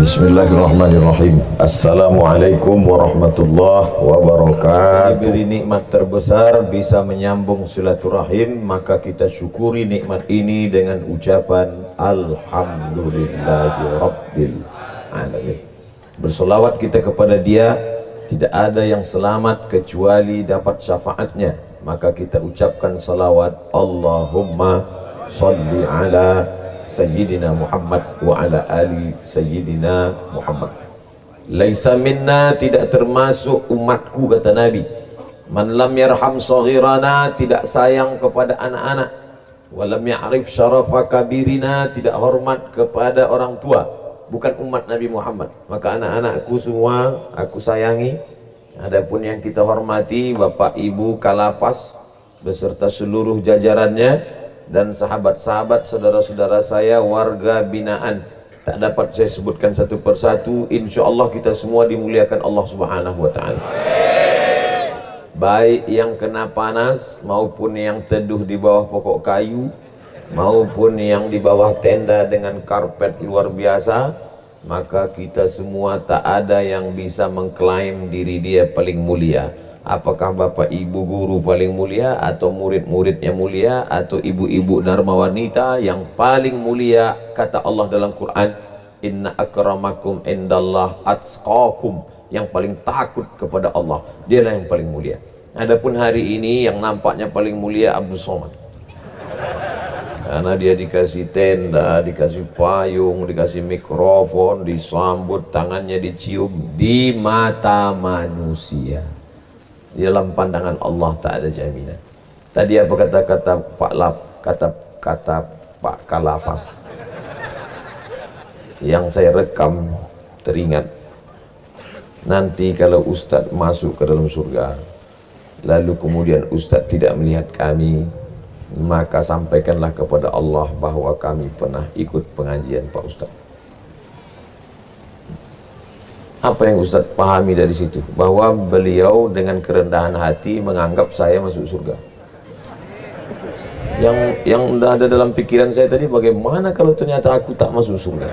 Bismillahirrahmanirrahim. Assalamualaikum warahmatullahi wabarakatuh. Diberi nikmat terbesar bisa menyambung silaturahim, maka kita syukuri nikmat ini dengan ucapan Alhamdulillahirabbil alamin. Bersolawat kita kepada Dia, tidak ada yang selamat kecuali dapat syafaatnya. Maka kita ucapkan salawat Allahumma sholli ala Sayyidina Muhammad wa ala ali Sayyidina Muhammad. Laisa minna, tidak termasuk umatku, kata Nabi, man lam yarham saghirana, tidak sayang kepada anak-anak, wa lam ya'rif syarafa kabirina, tidak hormat kepada orang tua, bukan umat Nabi Muhammad. Maka anak-anakku semua aku sayangi. Adapun yang kita hormati Bapak Ibu Kalapas beserta seluruh jajarannya dan sahabat-sahabat, saudara-saudara saya, warga binaan, tak dapat saya sebutkan satu persatu. Insya Allah kita semua dimuliakan Allah Subhanahu wa Ta'ala. Baik yang kena panas maupun yang teduh di bawah pokok kayu, maupun yang di bawah tenda dengan karpet luar biasa, maka kita semua tak ada yang bisa mengklaim diri dia paling mulia. Apakah bapak ibu guru paling mulia, atau murid-muridnya mulia, atau ibu-ibu dharma wanita yang paling mulia? Kata Allah dalam Quran, inna akramakum indallah atqakum, yang paling takut kepada Allah, dialah yang paling mulia. Adapun hari ini yang nampaknya paling mulia Abdul Somad, karena dia dikasih tenda, dikasih payung, dikasih mikrofon, disambut, tangannya dicium. Di mata manusia, di dalam pandangan Allah tak ada jaminan. Tadi apa kata Pak Kalapas yang saya rekam, teringat. Nanti kalau Ustadz masuk ke dalam surga, lalu kemudian Ustadz tidak melihat kami, maka sampaikanlah kepada Allah bahwa kami pernah ikut pengajian Pak Ustadz. Apa yang Ustadz pahami dari situ? Bahwa beliau dengan kerendahan hati menganggap saya masuk surga. Yang ada dalam pikiran saya tadi, bagaimana kalau ternyata aku tak masuk surga?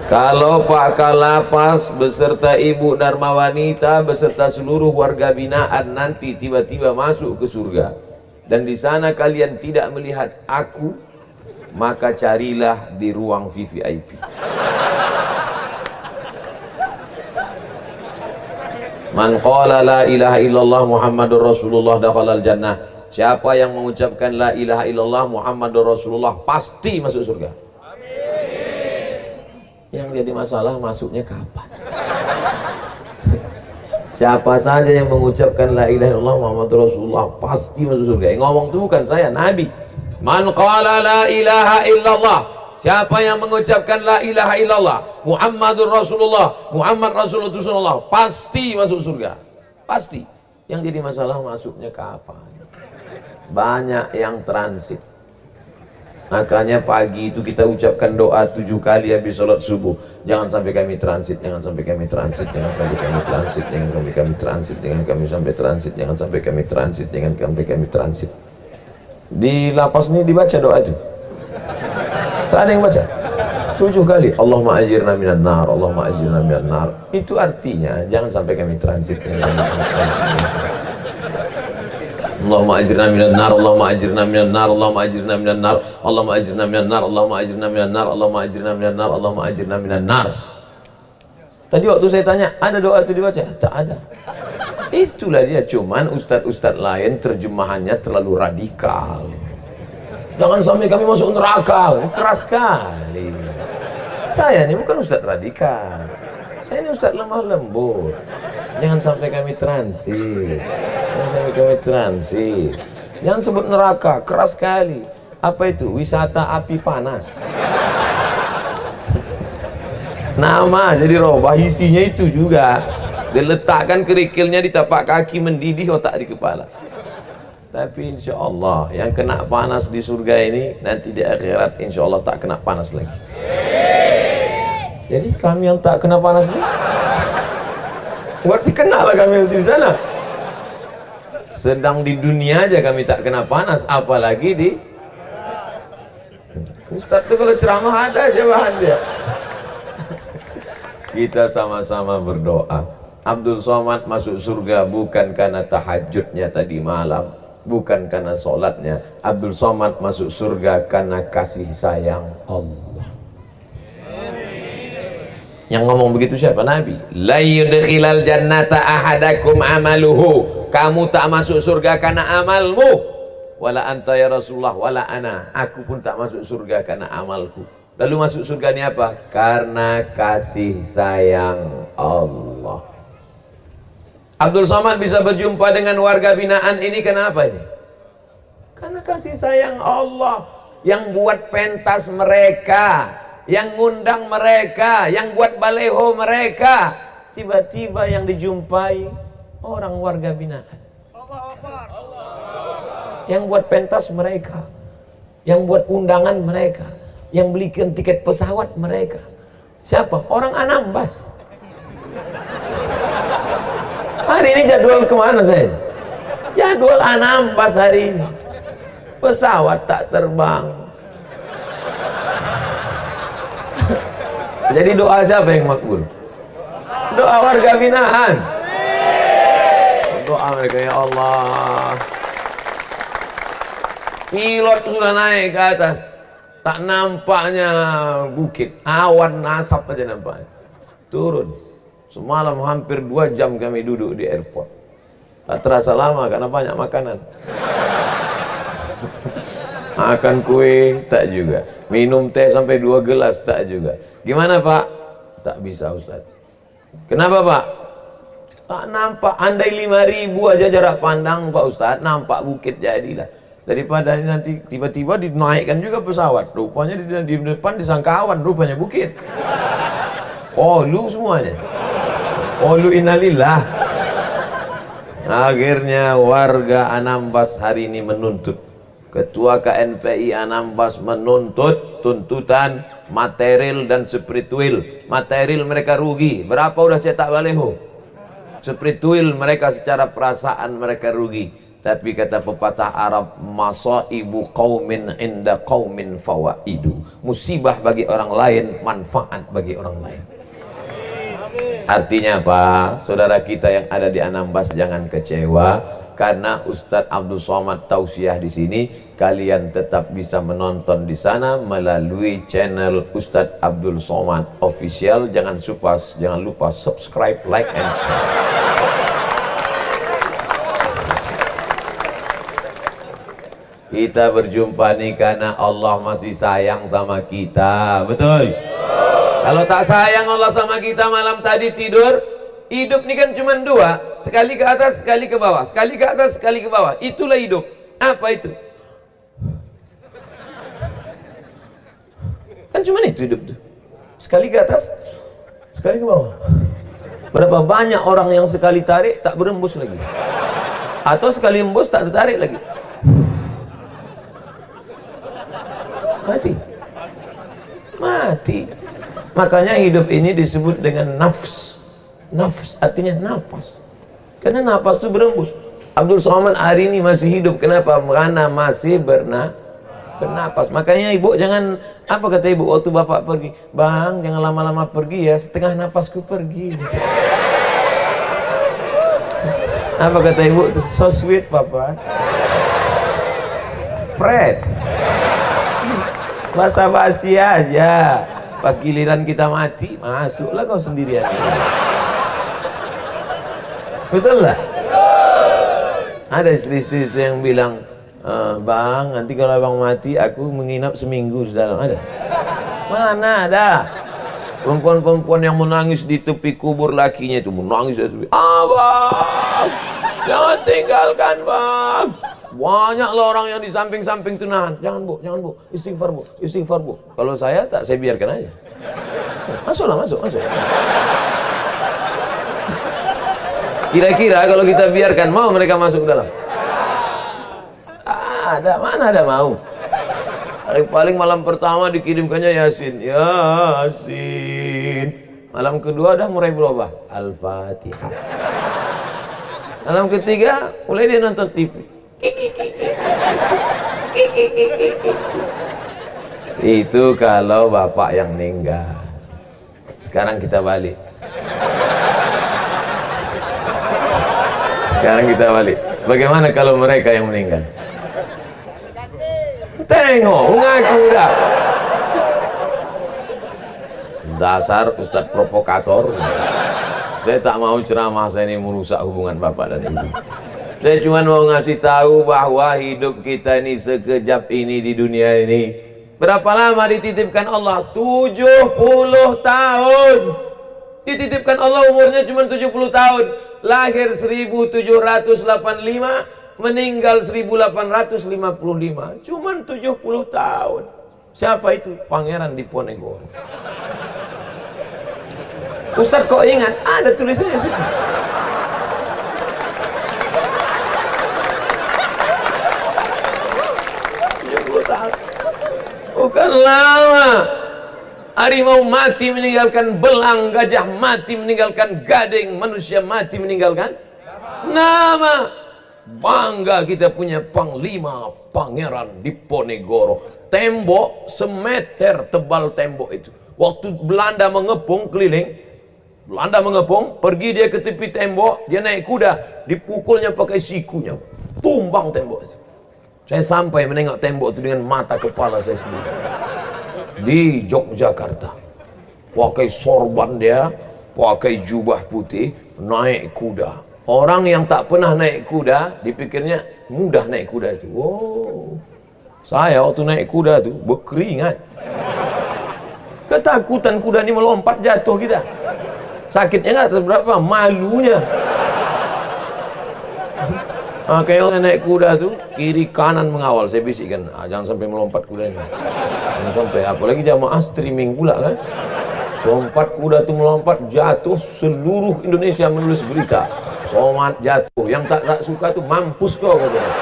Kalau Pak Kalapas beserta Ibu Dharma Wanita beserta seluruh warga binaan nanti tiba-tiba masuk ke surga, dan di sana kalian tidak melihat aku, maka carilah di ruang VVIP. Man qala la ilaha illallah Muhammadur Rasulullah dakhalal jannah. Siapa yang mengucapkan la ilaha illallah Muhammadur Rasulullah pasti masuk surga. Amin. Yang jadi masalah masuknya kapan? Siapa saja yang mengucapkan la ilaha illallah Muhammadur Rasulullah pasti masuk surga. Yang ngomong itu bukan saya, Nabi. Man qala la ilaha illallah, siapa yang mengucapkan la ilaha illallah Muhammadur Rasulullah, Muhammad Rasulullah, pasti masuk surga. Pasti. Yang jadi masalah masuknya kapan? Banyak yang transit. Makanya pagi itu kita ucapkan doa 7 kali habis sholat subuh. Jangan sampai kami transit, jangan sampai kami transit, jangan sampai kami transit, jangan sampai kami transit, jangan kami sampai transit, jangan sampai kami transit, jangan sampai kami transit. Di lapas ini dibaca doa itu. Tak ada yang baca 7 kali, Allahumma ajirna minan nar, Allahumma ajirna minan nar. Itu artinya jangan sampai kami transit. Allahumma ajirna minan nar, Allahumma ajirna minan nar, Allahumma ajirna minan nar, Allahumma ajirna minan nar, Allahumma ajirna minan nar, Allahumma ajirna minan nar, Allahumma ajirna minan nar. Tadi waktu saya tanya, ada doa itu dibaca? Tak ada. Itulah dia, cuman ustadz-ustadz lain terjemahannya terlalu radikal. Jangan sampai kami masuk neraka, keras sekali. Saya ini bukan ustadz radikal, saya ini ustadz lemah lembut. Jangan sampai kami transit, jangan sampai kami transit. Jangan sebut neraka, keras sekali. Apa itu? Wisata api panas. Nama jadi robah, isinya itu juga. Diletakkan kerikilnya di tapak kaki, mendidih otak di kepala. Tapi insya Allah yang kena panas di surga ini nanti di akhirat insya Allah tak kena panas lagi. Jadi kami yang tak kena panas ini, berarti kenalah kami di sana. Sedang di dunia aja kami tak kena panas, apalagi di Ustaz tuh kalau ceramah ada aja bahan dia. Kita sama-sama berdoa. Abdul Somad masuk surga bukan karena tahajudnya tadi malam, bukan karena sholatnya. Abdul Somad masuk surga karena kasih sayang Allah. Yang ngomong begitu siapa? Nabi. La yudkhilal jannata ahadakum amaluhu. Kamu tak masuk surga karena amalmu. Wala anta ya Rasulullah wala ana. Aku pun tak masuk surga karena amalku. Lalu masuk surga ini apa? Karena kasih sayang Allah. Abdul Somad bisa berjumpa dengan warga binaan ini kenapa ini? Karena kasih sayang Allah yang buat pentas mereka, yang ngundang mereka, yang buat baleho mereka. Tiba-tiba yang dijumpai orang warga binaan, yang buat pentas mereka, yang buat undangan mereka, yang belikan tiket pesawat mereka. Siapa? Orang Anambas. Hari ini jadwal kemana saya? Jadwal Anambas hari ini. Pesawat tak terbang. Jadi doa siapa yang makbul? Doa warga binaan. Doa mereka, ya Allah. Pilot sudah naik ke atas, tak nampaknya bukit, awan asap aja nampaknya. Turun. Semalam hampir 2 jam kami duduk di airport. Tak terasa lama karena banyak makanan. Makan kue tak juga, minum teh sampai 2 gelas tak juga. Gimana Pak? Tak bisa Ustaz. Kenapa Pak? Tak nampak. Andai 5.000 aja jarak pandang Pak Ustaz, nampak bukit jadilah. Daripada nanti tiba-tiba dinaikkan juga pesawat, rupanya di depan disangka awan, rupanya bukit. Oh lu semuanya. Oh lu innalillah. Akhirnya warga Anambas hari ini menuntut, Ketua KNPI Anambas menuntut tuntutan material dan spiritual. Material mereka rugi, berapa udah cetak baleho. Spiritual mereka secara perasaan mereka rugi. Tapi kata pepatah Arab, masaibu qaumin inda qaumin fawaidu. Musibah bagi orang lain, manfaat bagi orang lain. Artinya apa? Saudara kita yang ada di Anambas jangan kecewa karena Ustadz Abdul Somad tausiah di sini. Kalian tetap bisa menonton di sana melalui channel Ustadz Abdul Somad official. Jangan lupa subscribe, like, and share. Kita berjumpa nih karena Allah masih sayang sama kita, betul? Kalau tak sayang Allah sama kita malam tadi tidur, hidup ini kan cuma 2, sekali ke atas, sekali ke bawah, sekali ke atas, sekali ke bawah. Itulah hidup. Apa itu? Kan cuma itu hidup tuh. Sekali ke atas, sekali ke bawah. Berapa banyak orang yang sekali tarik tak berembus lagi, atau sekali embus tak tertarik lagi. Mati. Mati. Makanya hidup ini disebut dengan nafs. Nafs artinya nafas. Karena nafas itu berembus. Abdul Somad hari ini masih hidup. Kenapa? Karena masih bernapas. Makanya ibu jangan, apa kata ibu waktu bapak pergi? Bang, jangan lama-lama pergi ya, setengah napasku pergi. Apa kata ibu tuh? So sweet papa. Fred. Basa-basi aja. Pas giliran kita mati, masuklah kau sendirian. Betul lah? Ada istri-istri itu yang bilang, bang, nanti kalau abang mati, aku menginap seminggu di dalam. Ada? Mana ada? Perempuan-perempuan yang menangis di tepi kubur lakinya itu menangis di tepi. Abang, jangan tinggalkan bang. Banyaklah orang yang di samping-samping itu nahan. Jangan bu, istighfar bu, istighfar bu. Kalau saya tak, saya biarkan aja. Masuklah, masuk. Kira-kira kalau kita biarkan, mau mereka masuk ke dalam? Mana ada mau. Paling malam pertama dikirimkannya Yasin. Malam kedua udah mulai berubah, Al-Fatihah. Malam ketiga mulai dia nonton TV. Itu kalau bapak yang meninggal. Sekarang kita balik. Sekarang kita balik. Bagaimana kalau mereka yang meninggal? Tengok, ngaku dah. Dasar Ustadz provokator. Saya tak mau ceramah saya ini merusak hubungan bapak dan ibu. Saya cuma mau ngasih tahu bahwa hidup kita ini sekejap ini di dunia ini. Berapa lama dititipkan Allah? 70 tahun. Dititipkan Allah umurnya cuma 70 tahun. Lahir 1785, meninggal 1855. Cuma 70 tahun. Siapa itu? Pangeran Diponegoro. Ustadz kok ingat? Ada tulisannya sih. Bukan lama. Harimau mati meninggalkan belang, gajah mati meninggalkan gading, manusia mati meninggalkan nama. Bangga kita punya panglima Pangeran Diponegoro. Tembok semeter tebal tembok itu. Waktu Belanda mengepung keliling, Belanda mengepung, pergi dia ke tepi tembok, dia naik kuda, dipukulnya pakai sikunya, tumbang tembok itu. Saya sampai menengok tembok itu dengan mata kepala saya sendiri. Di Yogyakarta, pakai sorban dia, pakai jubah putih, naik kuda. Orang yang tak pernah naik kuda, dipikirnya mudah naik kuda itu. Wow, saya waktu naik kuda itu berkeringat. Ketakutan kuda ini melompat jatuh kita. Sakitnya nggak seberapa, malunya. Kayak naik kuda tuh kiri kanan mengawal, saya bisikkan, jangan sampai melompat kuda ini, jangan sampai, apalagi jamaah streaming pula kan, sompat kuda tuh melompat jatuh, seluruh Indonesia menulis berita, somat jatuh, yang tak suka tuh mampus kau katanya.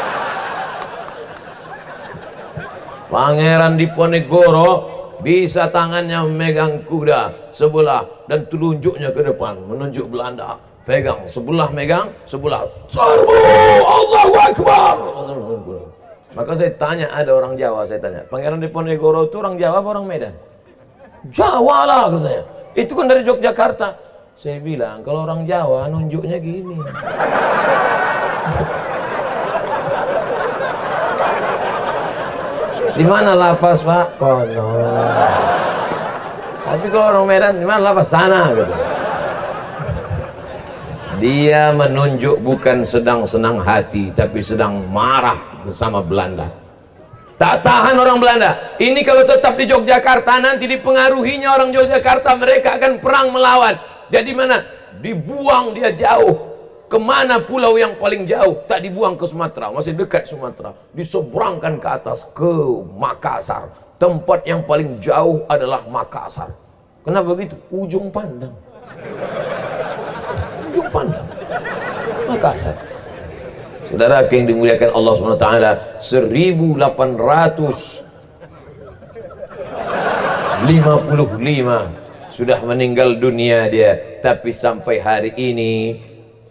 Pangeran Diponegoro bisa tangannya memegang kuda sebelah dan telunjuknya ke depan menunjuk Belanda. Pegang, sebelah megang, sebelah serbu, Allahu Akbar. Maka saya tanya, ada orang Jawa, saya tanya, Pangeran Diponegoro itu orang Jawa apa orang Medan? Jawa lah katanya. Itu kan dari Yogyakarta. Saya bilang, kalau orang Jawa nunjuknya gini. Di mana lapas Pak? Kono. Tapi kalau orang Medan, di mana lapas? Sana gitu. Dia menunjuk bukan sedang senang hati, tapi sedang marah bersama Belanda. Tak tahan orang Belanda. Ini kalau tetap di Yogyakarta, nanti dipengaruhinya orang Yogyakarta, mereka akan perang melawan. Jadi mana? Dibuang dia jauh. Kemana pulau yang paling jauh? Tak dibuang ke Sumatera, masih dekat Sumatera. Diseberangkan ke atas, ke Makassar. Tempat yang paling jauh adalah Makassar. Kenapa begitu? Ujung pandang. Ujung pandang Makassar. Saudara yang dimuliakan Allah SWT, 1855 sudah meninggal dunia dia, tapi sampai hari ini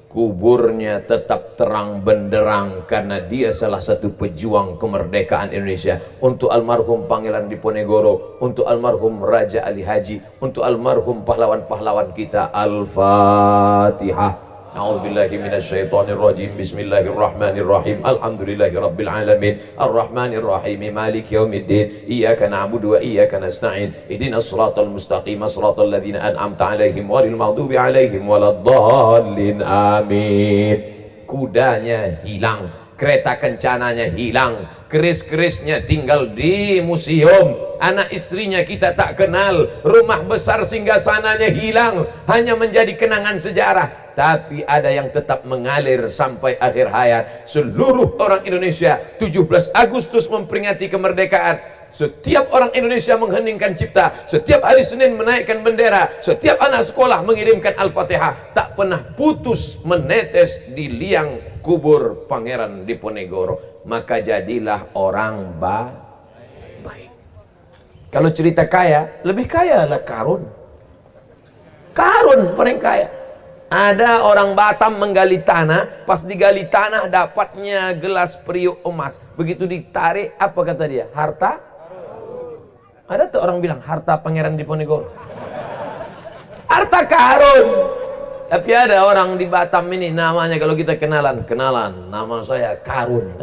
kuburnya tetap terang benderang karena dia salah satu pejuang kemerdekaan Indonesia. Untuk almarhum Pangeran Diponegoro, untuk almarhum Raja Ali Haji, untuk almarhum pahlawan-pahlawan kita. Al-Fatihah. A'udzubillahi minasyaitonirrajim. Bismillahirrahmanirrahim. Alhamdulillahirabbil alamin. Arrahmanir rahim. Maliki yaumiddin. Iyyaka na'budu wa iyyaka nasta'in. Ihdinas siratal mustaqim. Siratal ladzina an'amta 'alaihim ghairil maghdubi 'alaihim waladdallin. Amin. Kudanya hilang, kereta kencananya hilang, keris-kerisnya tinggal di museum, anak istrinya kita tak kenal, rumah besar singgasananya hilang, hanya menjadi kenangan sejarah. Tapi ada yang tetap mengalir sampai akhir hayat. Seluruh orang Indonesia 17 Agustus memperingati kemerdekaan. Setiap orang Indonesia mengheningkan cipta, setiap hari Senin menaikkan bendera, setiap anak sekolah mengirimkan Al-Fatihah. Tak pernah putus menetes di liang kubur Pangeran Diponegoro. Maka jadilah orang baik. Kalau cerita kaya, lebih kaya lah Karun. Karun paling kaya. Ada orang Batam menggali tanah, pas digali tanah dapatnya gelas periuk emas. Begitu ditarik, apa kata dia? Harta Ada tuh orang bilang harta Pangeran Diponegoro, harta karun. Tapi ada orang di Batam ini namanya, kalau kita kenalan, nama saya Karun.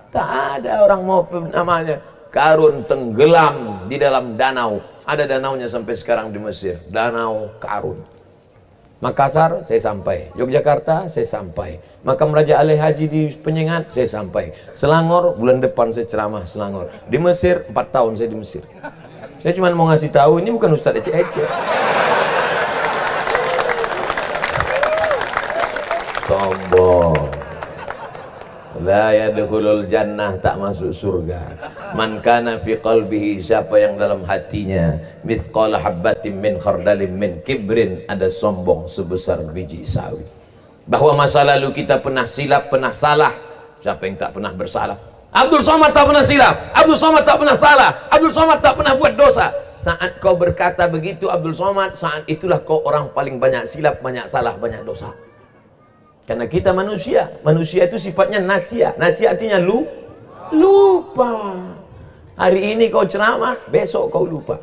Tak ada orang mau namanya Karun tenggelam di dalam danau. Ada danaunya sampai sekarang di Mesir, Danau Karun. Makassar saya sampai, Yogyakarta saya sampai, Makam Raja Ali Haji di Penyengat saya sampai, Selangor bulan depan saya ceramah Selangor. Di Mesir 4 tahun saya di Mesir. Saya cuma mau ngasih tahu, ini bukan Ustadz ece-ece. Sombong. La yadkhulul jannah, tak masuk surga. Man kana fi qalbihi, siapa yang dalam hatinya mithqala habbatin min khardalin min kibrin, ada sombong sebesar biji sawi. Bahwa masa lalu kita pernah silap, pernah salah. Siapa yang tak pernah bersalah? Abdul Somad tak pernah silap, Abdul Somad tak pernah salah, Abdul Somad tak pernah buat dosa. Saat kau berkata begitu Abdul Somad, saat itulah kau orang paling banyak silap, banyak salah, banyak dosa. Karena kita manusia, manusia itu sifatnya nasia. Nasia artinya lupa. Hari ini kau ceramah, besok kau lupa.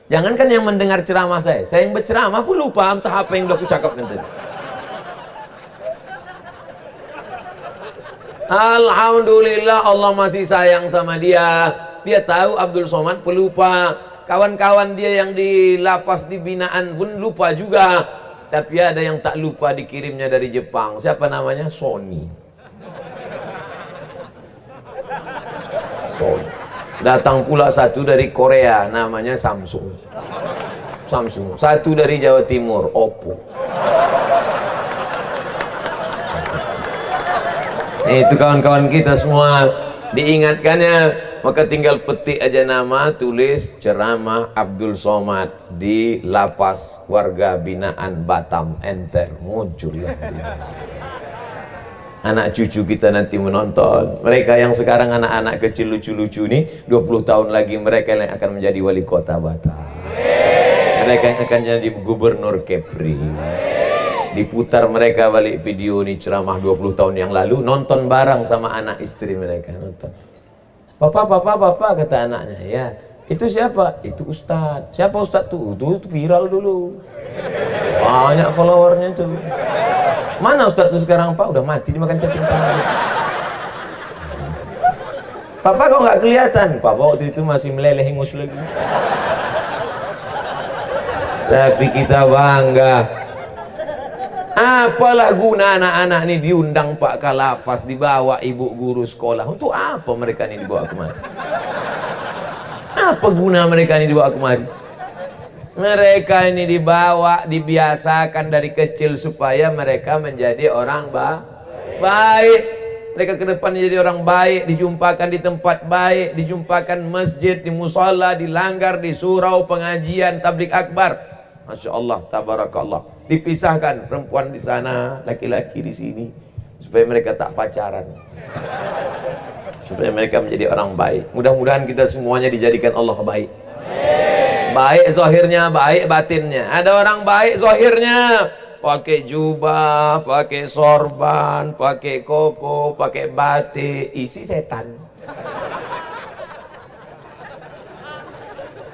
Jangankan yang mendengar ceramah saya yang berceramah pun lupa entah apa yang udah aku cakapkan tadi. Alhamdulillah Allah masih sayang sama dia. Dia tahu Abdul Somad pelupa. Kawan-kawan dia yang di lapas di binaan pun lupa juga. Tapi ada yang tak lupa dikirimnya dari Jepang. Siapa namanya? Sony. Datang pula satu dari Korea, namanya Samsung. Satu dari Jawa Timur, Oppo. Itu kawan-kawan kita semua diingatkannya. Maka tinggal petik aja nama, tulis ceramah Abdul Somad di lapas warga binaan Batam, enter, muncullah dia. Anak cucu kita nanti menonton. Mereka yang sekarang anak-anak kecil lucu-lucu nih, 20 tahun lagi mereka yang akan menjadi wali kota Batam. Mereka yang akan jadi gubernur Kepri. Diputar mereka balik video nih ceramah 20 tahun yang lalu, nonton bareng sama anak istri mereka, nonton. Papa, kata anaknya, ya. Itu siapa? Itu Ustadz. Siapa Ustadz tuh? Itu viral dulu. Banyak followernya tuh. Mana Ustadz tuh sekarang, Pak? Udah mati dimakan cacing tanah. Papa kok nggak kelihatan? Papa waktu itu masih meleleh ingus lagi. Tapi kita bangga. Apalah guna anak-anak ini diundang Pak Kalapas, dibawa ibu guru sekolah. Untuk apa mereka ini dibawa kemari? Apa guna mereka ini dibawa kemari? Mereka ini dibawa, dibiasakan dari kecil supaya mereka menjadi orang baik. Mereka ke depan jadi orang baik, dijumpakan di tempat baik, dijumpakan masjid, di musala, di langgar, di surau, pengajian, tablik akbar. Masya Allah, tabarakallah. Dipisahkan perempuan di sana, laki-laki di sini, supaya mereka tak pacaran, supaya mereka menjadi orang baik. Mudah-mudahan kita semuanya dijadikan Allah baik. Baik zahirnya, baik batinnya. Ada orang baik zahirnya, pakai jubah, pakai sorban, pakai koko, pakai batik, isi setan.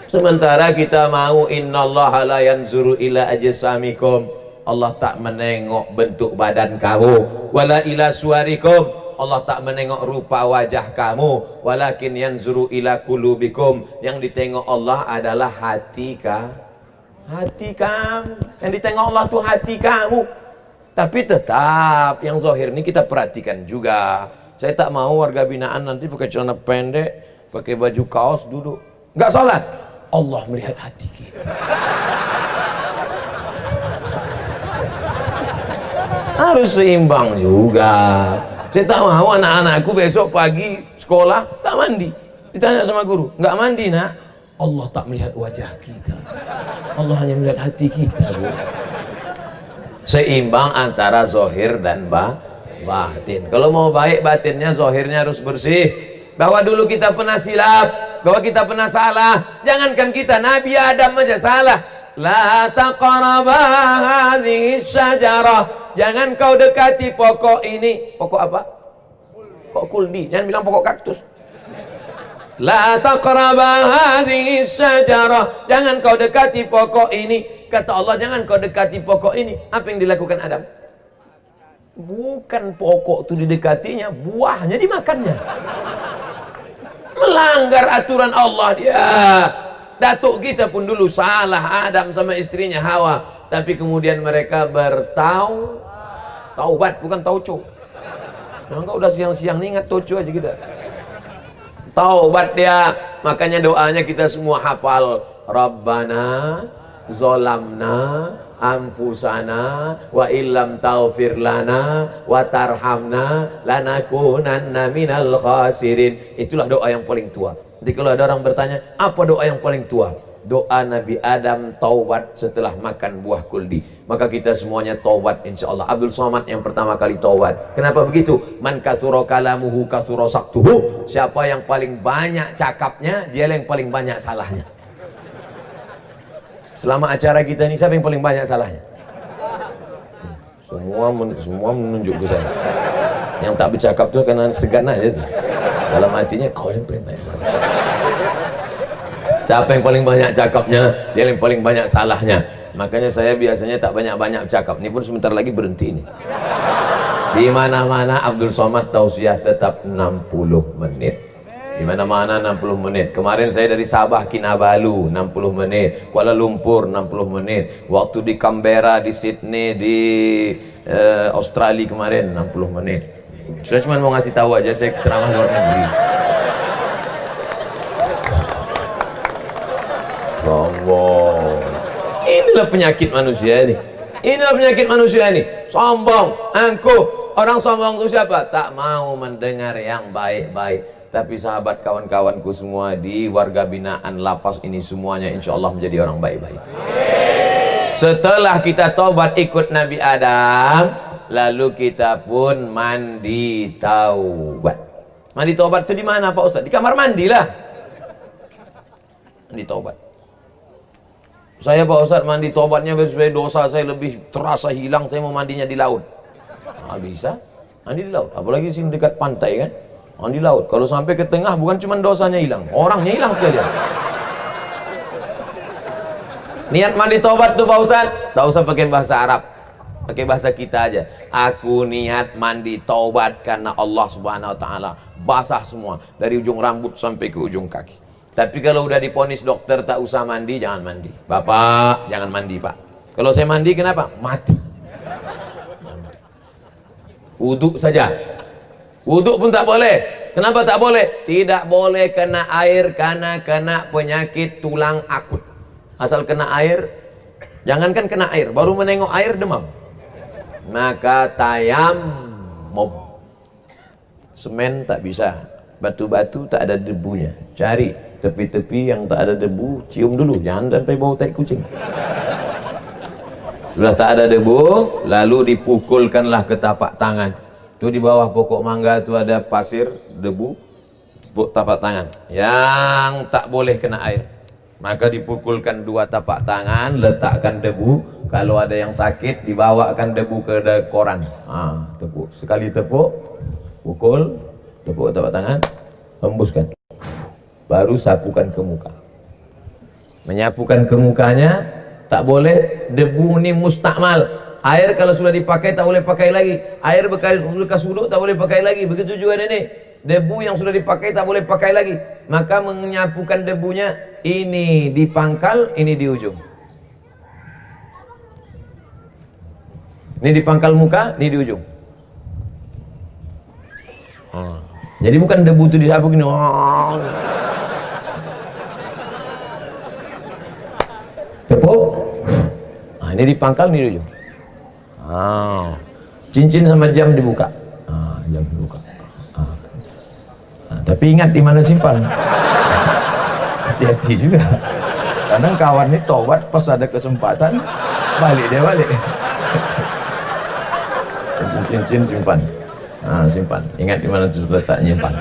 Sementara kita mau innallaha la yanzuru ila ajsamikum, Allah tak menengok bentuk badan kamu, wala ila suwarikum, Allah tak menengok rupa wajah kamu, walakin yanzuru ila qulubikum, yang ditengok Allah adalah hati kamu. Yang ditengok Allah tuh hati kamu. Tapi tetap yang zahir ini kita perhatikan juga. Saya tak mau warga binaan nanti pakai celana pendek, pakai baju kaos, duduk nggak sholat. Allah melihat hati kita. Harus seimbang juga. Saya tak mau anak-anakku besok pagi sekolah tak mandi. Ditanya sama guru, nggak mandi nak? Allah tak melihat wajah kita. Allah hanya melihat hati kita, Bu. Seimbang antara zahir dan batin. Kalau mau baik batinnya, zahirnya harus bersih. Bahwa dulu kita pernah silap, bahwa kita pernah salah. Jangankan kita, Nabi Adam aja salah. La taqraba hadhihi syajarah, jangan kau dekati pokok ini. Pokok apa? Pokok kuldi. Jangan bilang pokok kaktus. La taqraba hadhihi syajarah, jangan kau dekati pokok ini. Kata Allah, jangan kau dekati pokok ini. Apa yang dilakukan Adam? Bukan pokok itu didekatinya, buahnya dimakannya. Melanggar aturan Allah dia. Datuk kita pun dulu salah, Adam sama istrinya Hawa. Tapi kemudian mereka taubat, bukan tauco. Enggak, udah siang-siang nih ingat tauco aja kita. Taubat dia. Makanya doanya kita semua hafal. Rabbana zolamna anfusana wa illam taghfir lana wa tarhamna lanakunanna minal khasirin. Itulah doa yang paling tua. Jadi kalau ada orang bertanya, apa doa yang paling tua? Doa Nabi Adam taubat setelah makan buah kuldi. Maka kita semuanya taubat insyaallah. Abdul Somad yang pertama kali taubat. Kenapa begitu? Man kasura kalamuhu kasura saktuhu. Siapa yang paling banyak cakapnya, dia yang paling banyak salahnya. Selama acara kita ini, siapa yang paling banyak salahnya? Semua menunjuk ke saya. Yang tak bercakap tu karena segan aja sih. Dalam hatinya, kau yang paling banyak salah. Siapa yang paling banyak cakapnya, dia yang paling banyak salahnya. Makanya saya biasanya tak banyak-banyak cakap. Ini pun sebentar lagi berhenti ini. Di mana-mana Abdul Somad tausiah tetap 60 menit. Di mana-mana 60 menit. Kemarin saya dari Sabah Kinabalu 60 menit, Kuala Lumpur 60 menit, waktu di Canberra, di Sydney, di Australia kemarin 60 menit. Saya cuma mau ngasih tahu aja, saya ceramah luar negeri. Sombong. Inilah penyakit manusia ini. Inilah penyakit manusia ini. Sombong, angkuh. Orang sombong itu siapa? Tak mau mendengar yang baik-baik. Tapi sahabat kawan-kawanku semua di warga binaan lapas ini semuanya insya Allah menjadi orang baik-baik. Setelah kita taubat ikut Nabi Adam, lalu kita pun mandi taubat. Mandi taubat itu di mana Pak Ustaz? Di kamar mandi lah. Mandi taubat. Saya Pak Ustaz mandi taubatnya supaya dosa saya lebih terasa hilang, saya mau mandinya di laut. Nah, bisa mandi di laut, apalagi sini dekat pantai kan. Mandi laut, kalau sampai ke tengah bukan cuma dosanya hilang, orangnya hilang sekalian. Niat mandi taubat tuh Pak Ustaz, tak usah pakai bahasa Arab, pakai bahasa kita aja. Aku niat mandi taubat karena Allah Subhanahu Wa Taala. Basah semua dari ujung rambut sampai ke ujung kaki. Tapi kalau udah diponis dokter tak usah mandi, jangan mandi. Bapak, jangan mandi Pak. Kalau saya mandi kenapa? Mati. Wuduk saja. Wuduk pun tak boleh. Kenapa tak boleh? Tidak boleh kena air karena kena penyakit tulang akut. Asal kena air, jangankan kena air, baru menengok air demam. Maka tayammum. Semen tak bisa. Batu-batu tak ada debunya. Cari tepi-tepi yang tak ada debu, cium dulu, jangan sampai bau tai kucing. Sudah tak ada debu, lalu dipukulkanlah ke tapak tangan. Itu di bawah pokok mangga itu ada pasir, debu, tapak tangan yang tak boleh kena air. Maka dipukulkan dua tapak tangan, letakkan debu. Kalau ada yang sakit, dibawakan debu ke koran. Tepuk, sekali tepuk, pukul, tepuk tapak tangan, hembuskan. Baru sapukan ke muka. Menyapukan ke mukanya, tak boleh debu ini mustakmal. Air kalau sudah dipakai tak boleh pakai lagi. Air bekas wuduk tak boleh pakai lagi. Begitu juga ini. Debu yang sudah dipakai tak boleh pakai lagi. Maka menyapukan debunya, ini di pangkal, ini di ujung. Ini di pangkal muka, ini di ujung. Jadi bukan debu itu disapu gini. Tepuk. Ini di pangkal, ini di ujung. Cincin sama jam dibuka. Jam dibuka. Tapi ingat di mana simpan. Hati-hati juga. Kadang kawan ini tobat pas ada kesempatan balik dia balik. Cincin simpan. Simpan. Ingat di mana sudah tak nyimpan.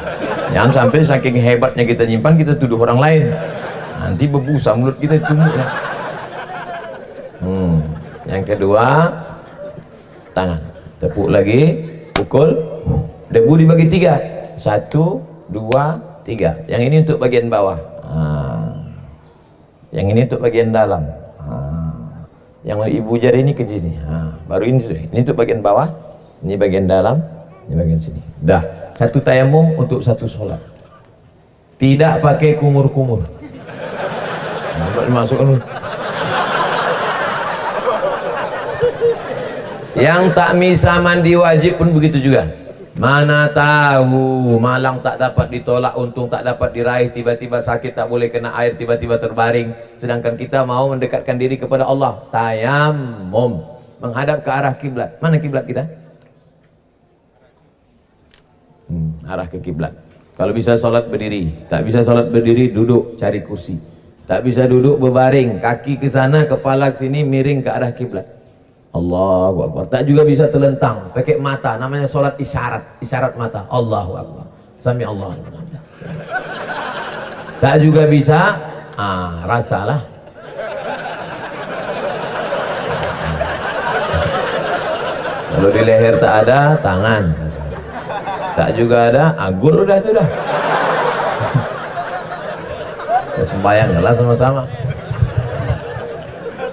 Jangan sampai saking hebatnya kita nyimpan, kita tuduh orang lain. Nanti berbusa mulut kita tumbuk. Yang kedua, tangan. Tepuk lagi, pukul. Debu dibagi 3. 1, 2, 3. Yang ini untuk bagian bawah. Yang ini untuk bagian dalam. Yang ibu jari ini ke sini. Baru ini sudah. Ini untuk bagian bawah, ini bagian dalam, ini bagian sini. Dah, satu tayamum untuk satu sholat. Tidak pakai kumur-kumur. Masukkan. Yang tak bisa mandi wajib pun begitu juga. Mana tahu malang tak dapat ditolak, untung tak dapat diraih, tiba-tiba sakit tak boleh kena air, tiba-tiba terbaring, sedangkan kita mau mendekatkan diri kepada Allah. Tayamum, menghadap ke arah kiblat. Mana kiblat kita? Arah ke kiblat. Kalau bisa sholat berdiri, tak bisa sholat berdiri duduk, cari kursi. Tak bisa duduk berbaring, kaki ke sana, kepala ke sini, miring ke arah kiblat. Allahu Akbar. Tak juga bisa terlentang, pakai mata, namanya sholat isyarat, isyarat mata. Allahu Akbar. Sami Allah. Tak juga bisa, rasalah. Kalau di leher tak ada, tangan. Tak juga ada, agul udah itu dah. Sembayang lah sama-sama.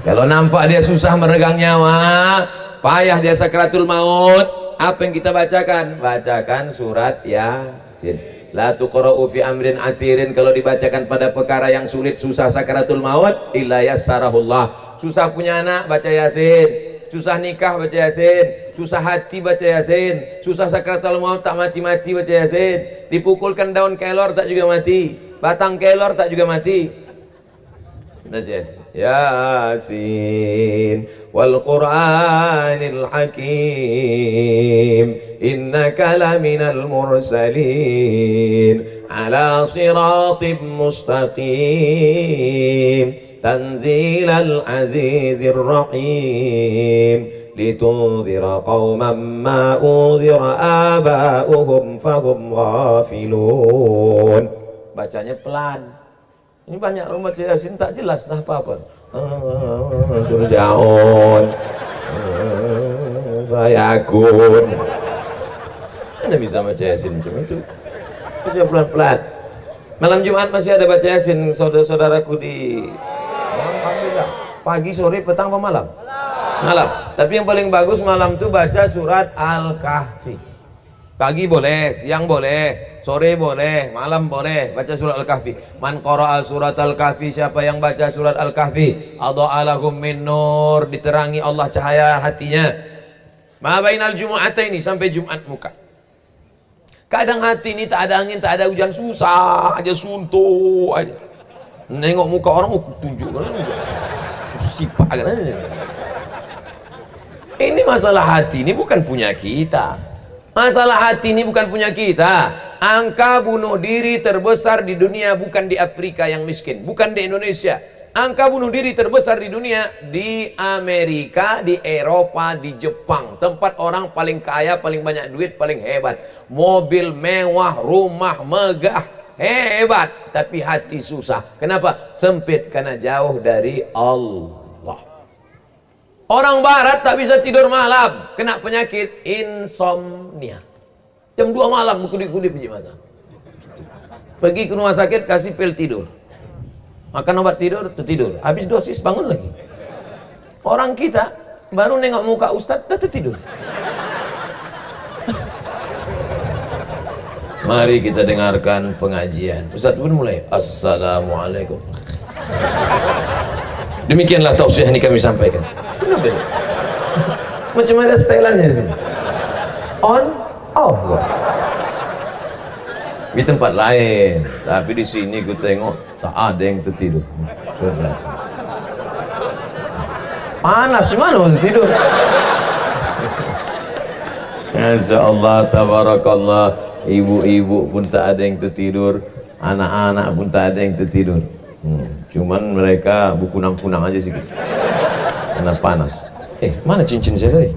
Kalau nampak dia susah meregang nyawa, payah dia sakratul maut, apa yang kita bacakan? Bacakan surat Yasin. La tuqra'u fi amrin asirin, kalau dibacakan pada perkara yang sulit, susah sakratul maut, illa yassarahullah. Susah punya anak, baca Yasin. Susah nikah, baca Yasin. Susah hati, baca Yasin. Susah sakratul maut, tak mati-mati, baca Yasin. Dipukulkan daun kelor, tak juga mati. Batang kelor, tak juga mati. Yasin wal Qur'anil Hakim innaka laminal mursalin ala siratim mustaqim tanzilal azizir rahim litunzira qauman ma unzira aba'uhum fahum ghafilun. Bacanya pelan. Ini banyak rumah Yasin tak jelas dah apa-apa. Turjaun, Fayakun. Anda bisa baca Yasin cuma itu. Baca pelan-pelan. Malam Jumat masih ada baca Yasin saudara-saudaraku di. Alhamdulillah. Pagi, sore, petang, apa malam? Malam. Tapi yang paling bagus malam tuh baca surat Al-Kahfi. Pagi boleh, siang boleh, sore boleh, malam boleh baca surat Al-Kahfi. Man qara'a surat Al-Kahfi, siapa yang baca surat Al-Kahfi, adha'a lahum min nur, diterangi Allah cahaya hatinya. Ma bainal jumu'ataini, sampai Jumat muka. Kadang hati ini tak ada angin, tak ada hujan, susah aja, suntuk aja. Nengok muka orang, tunjuk kan. Sipak kan. Ini masalah hati ini bukan punya kita. Masalah hati ini bukan punya kita. Angka bunuh diri terbesar di dunia bukan di Afrika yang miskin, bukan di Indonesia. Angka bunuh diri terbesar di dunia di Amerika, di Eropa, di Jepang. Tempat orang paling kaya, paling banyak duit, paling hebat. Mobil mewah, rumah megah, hebat. Tapi hati susah. Kenapa? Sempit, karena jauh dari Allah. Orang barat tak bisa tidur malam, kena penyakit insomnia. Jam 2 malam berkedip-kedip biji mata. Pergi ke rumah sakit, kasih pil tidur. Makan obat tidur, tertidur. Habis dosis bangun lagi. Orang kita baru nengok muka ustadz, dah tertidur. Mari kita dengarkan pengajian. Ustadz pun mulai. Assalamualaikum. Demikianlah tausiah ini kami sampaikan. Macam ada stylannya di sini. On, off. Di tempat lain, tapi di sini ku tengok tak ada yang tertidur. Panas, mana mau tidur? Masya Allah, tabarakallah. Ibu-ibu pun tak ada yang tertidur, anak-anak pun tak ada yang tertidur. Cuman mereka bukunang-kunang aja sedikit karena panas. Mana cincin saya tadi?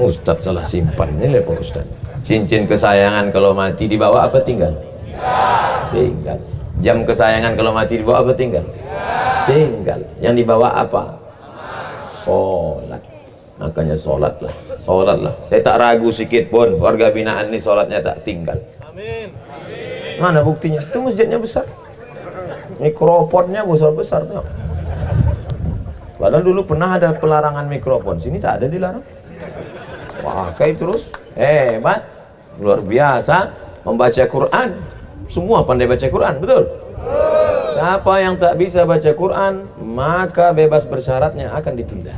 Ustadz salah simpan. Ini Pak Ustadz. Cincin kesayangan kalau mati dibawa apa tinggal? Tinggal. Jam kesayangan kalau mati dibawa apa tinggal? Tinggal. Yang dibawa apa? Sholat. Makanya sholatlah. Sholatlah. Saya tak ragu sedikit pun warga binaan ini sholatnya tak tinggal. Mana buktinya? Itu masjidnya besar, mikrofonnya besar-besar. Padahal dulu pernah ada pelarangan mikrofon, sini tak ada dilarang. Pakai terus, hebat, luar biasa. Membaca Quran, semua pandai baca Quran, betul? Siapa yang tak bisa baca Quran, maka bebas bersyaratnya akan ditunda.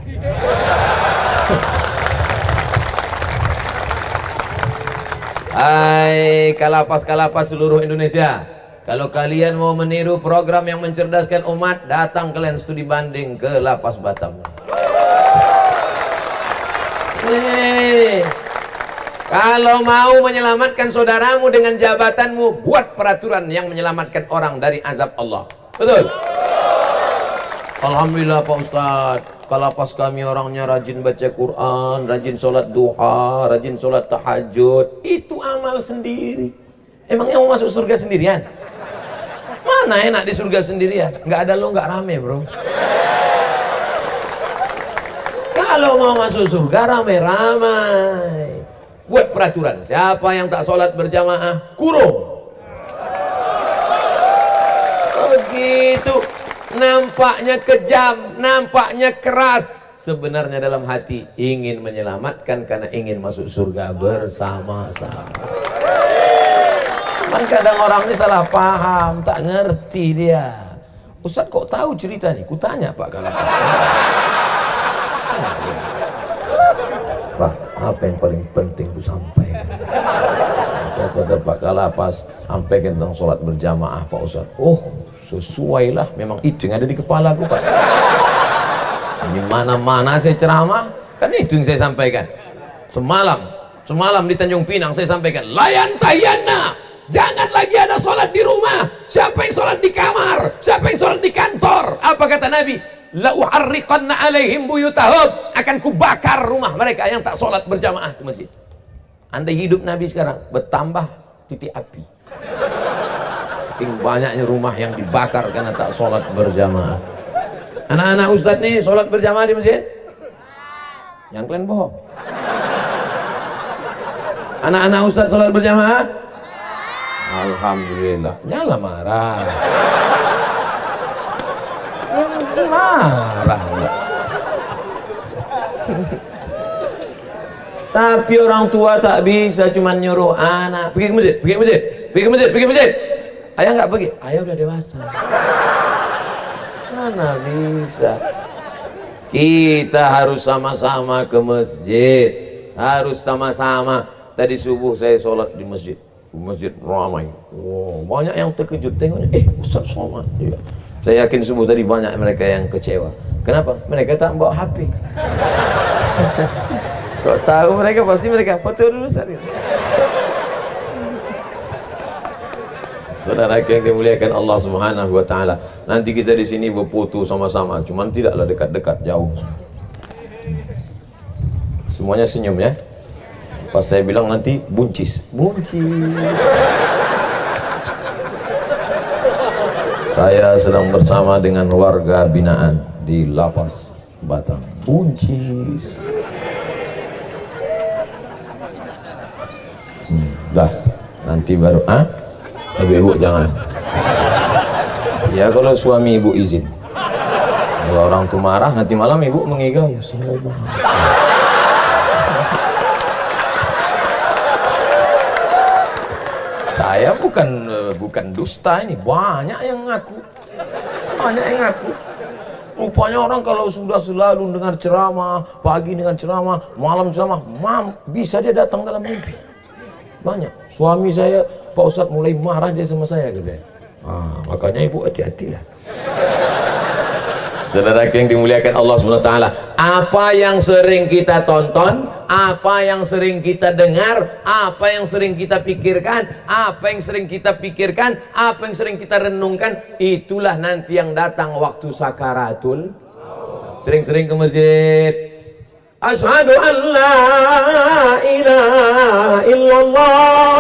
Hai kalapas-kalapas seluruh Indonesia, kalau kalian mau meniru program yang mencerdaskan umat, datang kalian studi banding ke Lapas Batam. Kalau mau menyelamatkan saudaramu dengan jabatanmu, buat peraturan yang menyelamatkan orang dari azab Allah. Betul? Alhamdulillah Pak Ustadz, kalapas kami orangnya rajin baca Quran, rajin sholat duha, rajin sholat tahajud. Itu amal sendiri. Emangnya mau masuk surga sendirian? Mana enak di surga sendirian? Nggak ada lo, nggak rame bro. Kalau mau masuk surga ramai-ramai. Buat peraturan, siapa yang tak sholat berjamaah, kurung. Begitu. Nampaknya kejam, nampaknya keras. Sebenarnya dalam hati ingin menyelamatkan karena ingin masuk surga bersama-sama. Cuman kadang orang ini salah paham, tak ngerti dia. Ustadz kok tahu cerita nih? Kutanya Pak Kalapas. Pak, apa yang paling penting ku sampaikan? Kata Pak Kalapas, sampaikan tentang sholat berjamaah Pak Ustadz. Oh, sesuailah, memang itu yang ada di kepalaku Pak. Di mana-mana saya ceramah, kan itu yang saya sampaikan. Semalam di Tanjung Pinang saya sampaikan, layan tayana, jangan lagi ada sholat di rumah. Siapa yang sholat di kamar, siapa yang sholat di kantor? Apa kata Nabi? La uharriqanna alaihim buyutahum, akan kubakar rumah mereka yang tak sholat berjamaah ke masjid. Anda hidup Nabi sekarang, bertambah titik api. Saking banyaknya rumah yang dibakar karena tak sholat berjamaah. Anak-anak Ustadz nih sholat berjamaah di masjid? Yang kalian bohong. Anak-anak Ustadz sholat berjamaah? Alhamdulillah. Nyala marah. Marah. Tapi orang tua tak bisa cuma nyuruh anak pergi ke masjid, pergi ke masjid, pergi ke masjid, pergi ke masjid. Ayah nggak pergi, ayah udah dewasa. Mana bisa? Kita harus sama-sama ke masjid, harus sama-sama. Tadi subuh saya sholat di masjid, ramai. Wow, banyak yang terkejut tengoknya. Ustaz sholat. Ya. Saya yakin subuh tadi banyak mereka yang kecewa. Kenapa? Mereka tak bawa HP. Kok tahu mereka, pasti mereka foto dulu Ustaz. Saudara yang dimuliakan Allah Subhanahu wa taala. Nanti kita di sini berfoto sama-sama, cuman tidaklah dekat-dekat, jauh. Semuanya senyum ya. Pas saya bilang nanti buncis. Saya sedang bersama dengan warga binaan di Lapas Batam. Buncis. Dah, nanti baru ibu jangan. Ya kalau suami ibu izin. Kalau orang tuh marah, nanti malam ibu mengigau. Ya saya bukan dusta ini, banyak yang ngaku. Rupanya orang kalau sudah selalu dengar ceramah, pagi dengan ceramah, malam ceramah, bisa dia datang dalam mimpi. Banyak. Suami saya, Pak Ustadz mulai marah dia sama saya katanya. Makanya ibu hati-hatilah. Saudara yang dimuliakan Allah SWT, apa yang sering kita tonton, apa yang sering kita dengar, apa yang sering kita pikirkan, apa yang sering kita renungkan, itulah nanti yang datang waktu sakaratul. Sering-sering ke masjid. Asyhadu an la ilaha illallah.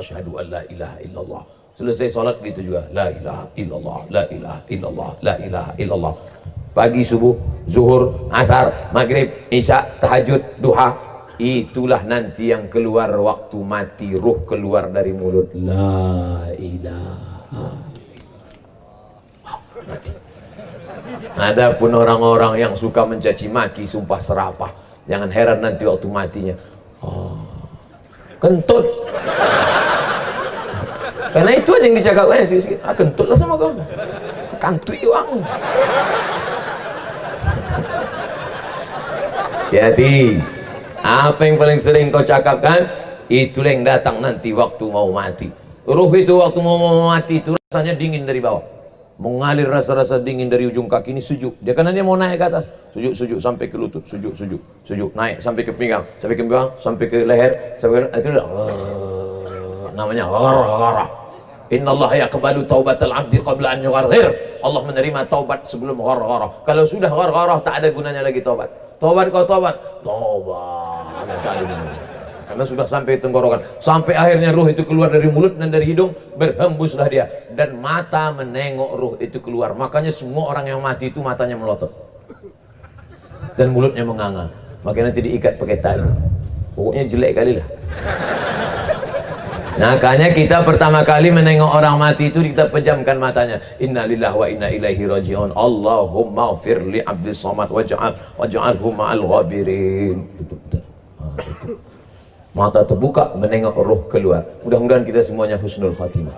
Asyhadu an la ilaha illallah. Selesai sholat gitu juga, la ilaha illallah, la ilaha illallah, la ilaha illallah. Pagi, subuh, zuhur, asar, maghrib, isya, tahajud, duha, itulah nanti yang keluar waktu mati, ruh keluar dari mulut. La ilaha. Mati. Adapun orang-orang yang suka mencaci maki, sumpah serapah, jangan heran nanti waktu matinya, kentut. Karena itu aja yang dicakapkan sikit-sikit. Kentut lah sama kau, kantui uang. Hati-hati. Apa yang paling sering kau cakapkan, itulah yang datang nanti waktu mau mati. Ruh itu waktu mau mati itu rasanya dingin dari bawah, mengalir rasa-rasa dingin dari ujung kaki ini, sejuk. Dia karena dia mau naik ke atas, sejuk sampai ke lutut, sejuk, naik sampai ke pinggang, sampai ke leher, sampai ke, itu namanya gharah. Innallaha yaqbalu taubatal 'abdi qabla an yugharghir. Allah menerima taubat sebelum gharah. Kalau sudah gharah tak ada gunanya lagi taubat. Taubat. Karena sudah sampai tenggorokan, sampai akhirnya ruh itu keluar dari mulut dan dari hidung, berhembuslah dia, dan mata menengok ruh itu keluar. Makanya semua orang yang mati itu matanya melotot dan mulutnya menganga. Makanya nanti diikat pakai tali. Pokoknya jelek kali lah. Makanya kita pertama kali menengok orang mati itu kita pejamkan matanya. Innalillahi wa inna ilaihi raji'un. Allahumma ighfir li 'abdis samad waj'alhu ma'al ghabirin. Mata terbuka menengok roh keluar. Mudah-mudahan kita semuanya husnul khatimah.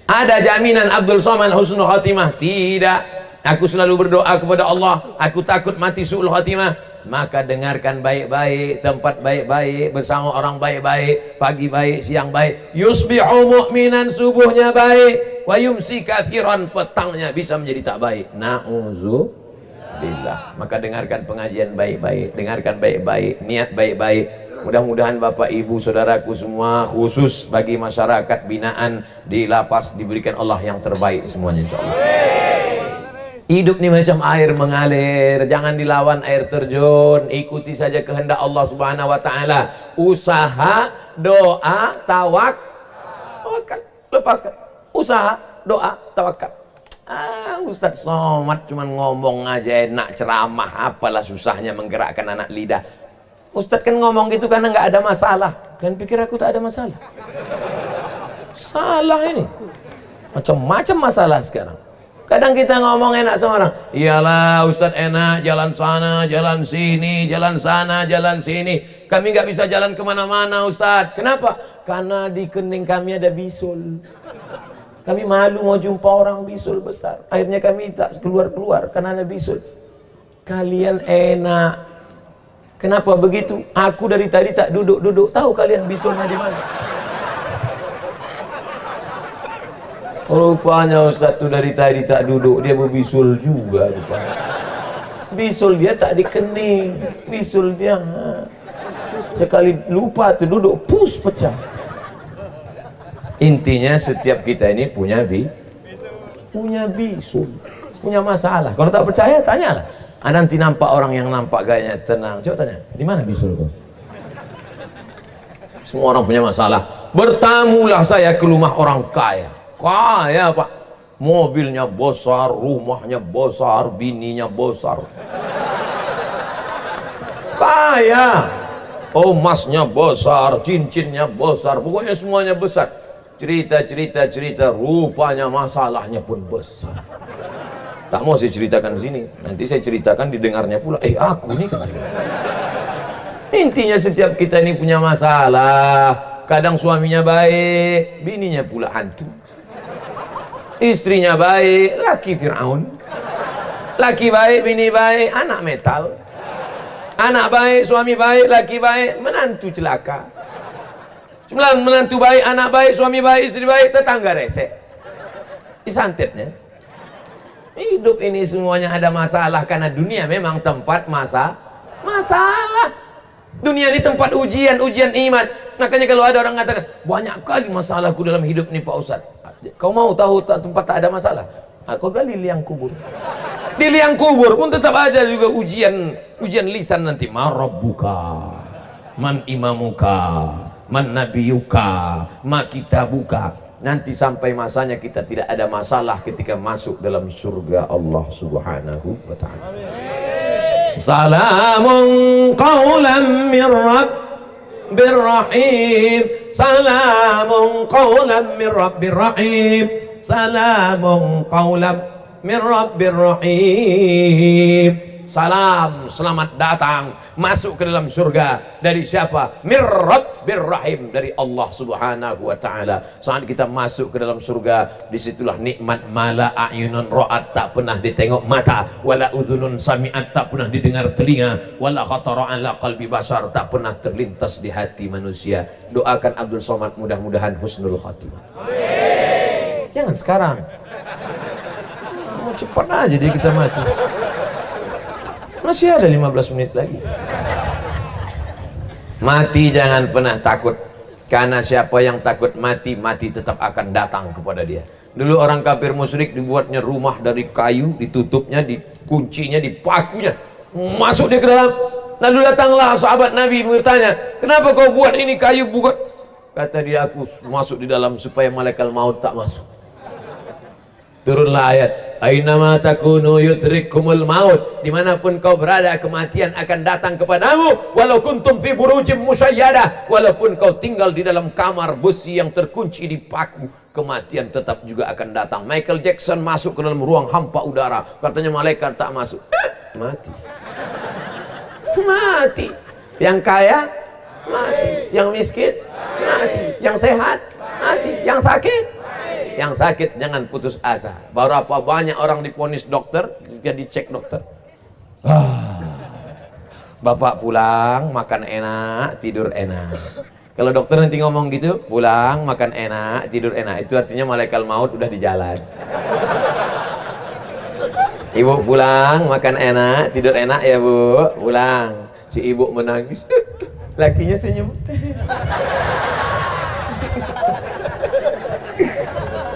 Ada jaminan Abdul Somad husnul khatimah? Tidak. Aku selalu berdoa kepada Allah, aku takut mati su'ul khatimah. Maka dengarkan baik-baik, tempat baik-baik, bersama orang baik-baik, pagi baik, siang baik. Yusbihu mu'minan, subuhnya baik, wa yumsi kafiran, petangnya bisa menjadi tak baik. Na'udzubillah. Maka dengarkan pengajian baik-baik, dengarkan baik-baik, niat baik-baik. Mudah-mudahan Bapak Ibu Saudaraku semua, khusus bagi masyarakat binaan di lapas, diberikan Allah yang terbaik semuanya insyaallah. Hidup ini macam air mengalir, jangan dilawan air terjun, ikuti saja kehendak Allah Subhanahu wa taala. Usaha, doa, tawakal, lepaskan. Usaha, doa, tawakal. Ustadz Somad cuman ngomong aja enak, ceramah, apalah susahnya menggerakkan anak lidah. Ustadz kan ngomong gitu karena nggak ada masalah. Kalian pikir aku tak ada masalah? Salah ini, macam-macam masalah sekarang. Kadang kita ngomong enak sama orang, iyalah Ustadz enak, jalan sana, jalan sini, jalan sana, jalan sini. Kami nggak bisa jalan kemana-mana Ustadz. Kenapa? Karena di kening kami ada bisul. Kami malu mau jumpa orang bisul besar. Akhirnya kami tak keluar-keluar karena ada bisul. Kalian enak. Kenapa begitu? Aku dari tadi tak duduk-duduk. Tahu kalian bisulnya di mana? Rupanya Ustaz tuh dari tadi tak duduk, dia berbisul juga rupanya. Bisul dia tak di kening, bisul dia sekali lupa tuh duduk, pus pecah. Intinya setiap kita ini punya bisul, punya masalah. Kalau tak percaya tanyalah. Nanti nampak orang yang nampak gayanya tenang, coba tanya, di mana bisul kau? Semua orang punya masalah. Bertamulah saya ke rumah orang kaya. Kaya Pak, mobilnya besar, rumahnya besar, bininya besar. Kaya, emasnya besar, cincinnya besar, pokoknya semuanya besar. Cerita, rupanya masalahnya pun besar. Tak mau saya ceritakan di sini, nanti saya ceritakan didengarnya pula. Aku nih kan. Intinya setiap kita ini punya masalah. Kadang suaminya baik, bininya pula hantu. Istrinya baik, laki Fir'aun. Laki baik, bini baik, anak metal. Anak baik, suami baik, laki baik, menantu celaka. Menantu baik, anak baik, suami baik, istri baik, tetangga resek. Disantetnya. Hidup ini semuanya ada masalah karena dunia memang tempat masalah. Dunia ini tempat ujian iman. Makanya kalau ada orang mengatakan, banyak kali masalahku dalam hidup ini Pak Ustadz. Kau mau tahu tempat tak ada masalah? Kau gali liang kubur. Di liang kubur pun tetap aja juga ujian lisan nanti. Ma rabbuka, man imamuka, man nabiyuka, ma kitabuka. Nanti sampai masanya kita tidak ada masalah ketika masuk dalam surga Allah Subhanahu wa ta'ala. salamun qawlan min rabbir rahim, salamun qawlan min rabbir rahim, salamun qawlan min rabbir rahim. Salam, selamat datang, masuk ke dalam surga dari siapa? Mir Rabbir Rahim, dari Allah Subhanahu wa taala. Saat kita masuk ke dalam surga, disitulah nikmat mala a'yunun ra'at, tak pernah ditengok mata, wala udhunun sami'at, tak pernah didengar telinga, wala khatara ala qalbi bashar, tak pernah terlintas di hati manusia. Doakan Abdul Somad mudah-mudahan husnul khatimah. Amin. Jangan sekarang. Cepat aja dia kita mati. Masih ada 15 menit lagi. Mati jangan pernah takut, karena siapa yang takut mati, mati tetap akan datang kepada dia. Dulu orang kafir musyrik dibuatnya rumah dari kayu, ditutupnya, dikuncinya, dipakunya, masuk dia ke dalam. Lalu datanglah sahabat Nabi bertanya, kenapa kau buat ini kayu buat? Kata dia, aku masuk di dalam supaya malaikat maut tak masuk. Turunlah ayat, ainama takunu yudrikkumul maut, dimanapun kau berada kematian akan datang kepadamu, walau kuntum fi burujim musayyadah, walaupun kau tinggal di dalam kamar besi yang terkunci dipaku, kematian tetap juga akan datang. Michael Jackson masuk ke dalam ruang hampa udara, katanya malaikat tak masuk, mati. Mati. Yang kaya mati, yang miskin mati, yang sehat mati, yang sakit. Yang sakit jangan putus asa. Berapa banyak orang diponis dokter, jika dicek dokter, Bapak pulang makan enak, tidur enak. Kalau dokter nanti ngomong gitu, pulang makan enak, tidur enak, itu artinya malaikat maut udah di jalan. Ibu pulang makan enak, tidur enak ya bu, pulang. Si ibu menangis, lakinya senyum.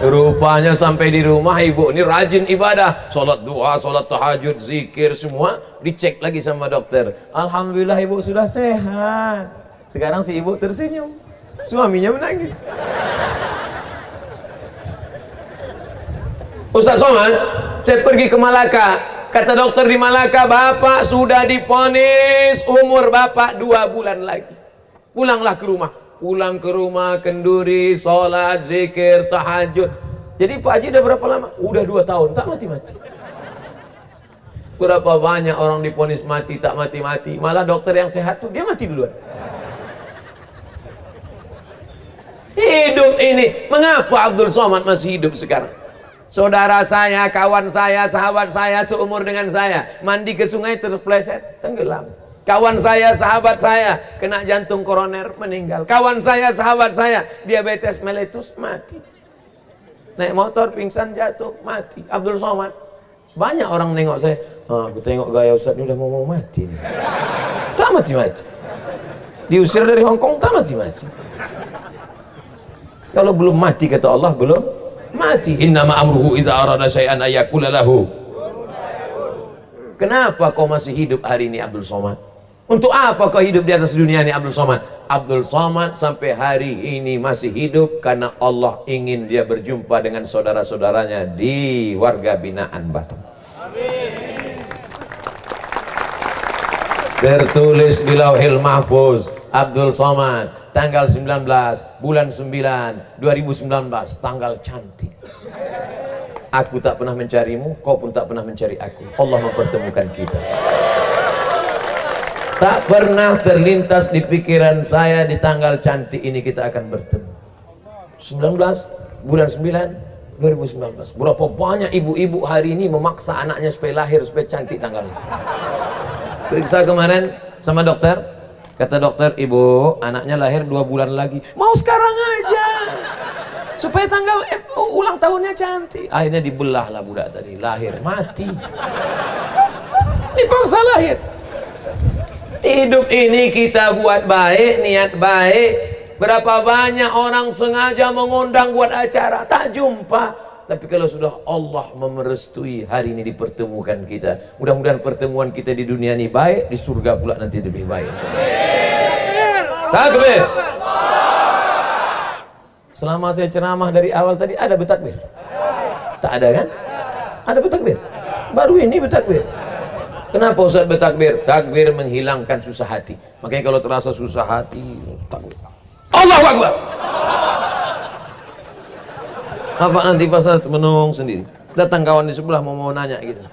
Rupanya sampai di rumah ibu ini rajin ibadah, sholat duha, sholat tahajud, zikir, semua dicek lagi sama dokter. Alhamdulillah ibu sudah sehat. Sekarang si ibu tersenyum, suaminya menangis. Ustaz Somad, saya pergi ke Malaka. Kata dokter di Malaka, bapak sudah diponis umur bapak 2 bulan lagi. Pulanglah ke rumah. Pulang ke rumah, kenduri, sholat, zikir, tahajud. Jadi Pak Haji udah berapa lama? Udah 2 tahun, tak mati-mati. Berapa banyak orang diponis mati, tak mati-mati. Malah dokter yang sehat tuh, dia mati duluan. Hidup ini, mengapa Abdul Somad masih hidup sekarang? Saudara saya, kawan saya, sahabat saya, seumur dengan saya, mandi ke sungai terpleset, tenggelam. Kawan saya, sahabat saya, kena jantung koroner, meninggal. Kawan saya, sahabat saya, diabetes meletus, mati. Naik motor, pingsan, jatuh, mati. Abdul Somad. Banyak orang nengok saya, aku tengok gaya Ustaz ini udah mau mati nih. Tak mati-mati. Diusir dari Hongkong, tak mati-mati. Kalau belum mati, kata Allah, belum mati. Innama amruhu iza arada syai'an ayyakula lahu. Kenapa kau masih hidup hari ini Abdul Somad? Untuk apa kau hidup di atas dunia ini Abdul Somad? Abdul Somad sampai hari ini masih hidup karena Allah ingin dia berjumpa dengan saudara-saudaranya di warga binaan Batam. Amin. Tertulis di Lauhil Mahfuz, Abdul Somad tanggal 19 bulan 9 2019, tanggal cantik. Aku tak pernah mencarimu, kau pun tak pernah mencari aku. Allah mempertemukan kita. Tak pernah terlintas di pikiran saya di tanggal cantik ini kita akan bertemu. 19 bulan 9 2019. Berapa banyak ibu-ibu hari ini memaksa anaknya supaya lahir, supaya cantik tanggalnya. Periksa kemarin sama dokter, kata dokter, ibu anaknya lahir 2 bulan lagi. Mau sekarang aja supaya tanggal ulang tahunnya cantik. Akhirnya dibelah lah budak tadi, lahir mati, dipaksa lahir. Hidup ini kita buat baik, niat baik. Berapa banyak orang sengaja mengundang buat acara, tak jumpa. Tapi kalau sudah Allah memerestui hari ini dipertemukan kita, mudah-mudahan pertemuan kita di dunia ini baik, di surga pula nanti lebih baik. Takbir. Selama saya ceramah dari awal tadi ada bertakbir? Tak ada kan? Ada bertakbir? Baru ini bertakbir. Kenapa Ustaz bertakbir? Takbir menghilangkan susah hati. Makanya kalau terasa susah hati, takbir. Allahu Akbar. Apa nanti pas menung sendiri? Datang kawan di sebelah mau nanya gitu.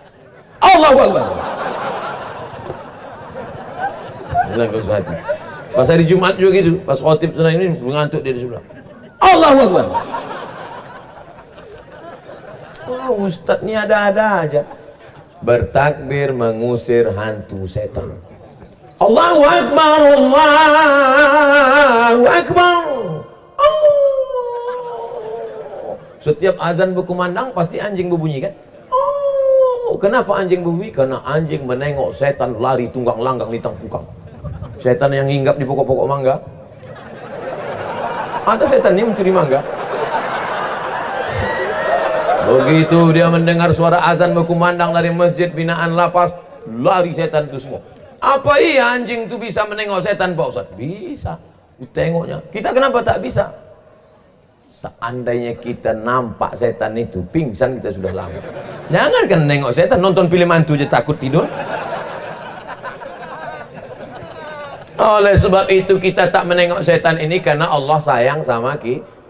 Allahu Akbar. Hilangkan susah hati. Pas hari Jumat juga gitu. Pas khotib senang ini mengantuk dia di sebelah. Allahu Akbar. Oh, Ustaz ini ada-ada aja. Bertakbir mengusir hantu setan. Allahu Akbar, Allahu Akbar. Oh. Setiap azan berkumandang pasti anjing berbunyi kan? Oh, kenapa anjing berbunyi? Karena anjing menengok setan lari tunggang langgang di tangpukang. Setan yang hinggap di pokok-pokok mangga. Ada setan yang mencuri mangga. Begitu dia mendengar suara azan berkumandang dari masjid binaan lapas, lari setan itu semua. Apa iya anjing itu bisa menengok setan Pak Ustaz? Bisa. Tengoknya. Kita kenapa tak bisa? Seandainya kita nampak setan itu, pingsan kita sudah lama. Jangan kan nengok setan, nonton film hantu aja takut tidur. Oleh sebab itu kita tak menengok setan ini karena Allah sayang sama kita.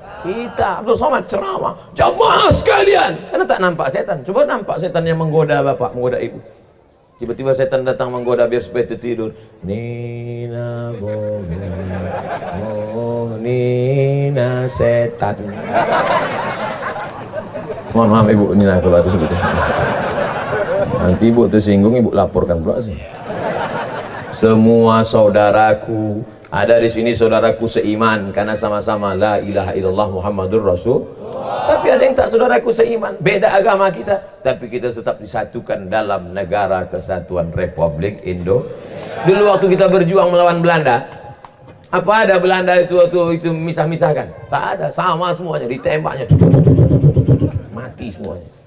Abdul Somad ceramah, jamaah sekalian, karena tak nampak setan. Coba nampak setan yang menggoda bapak, menggoda ibu. Tiba-tiba setan datang menggoda biar supaya tidur. Nina bobo, Nina setan. Mohon maaf ibu, Nina kalau ada gitu. Nanti ibu tersinggung, ibu laporkan pula sih. Semua saudaraku ada di sini, saudaraku seiman karena sama-sama la ilaha illallah Muhammadur Rasul. Tapi ada yang tak saudaraku seiman, beda agama kita, tapi kita tetap disatukan dalam negara kesatuan Republik Indonesia. Dulu waktu kita berjuang melawan Belanda, apa ada Belanda itu misah-misahkan? Tak ada, sama semuanya, ditembaknya mati semuanya.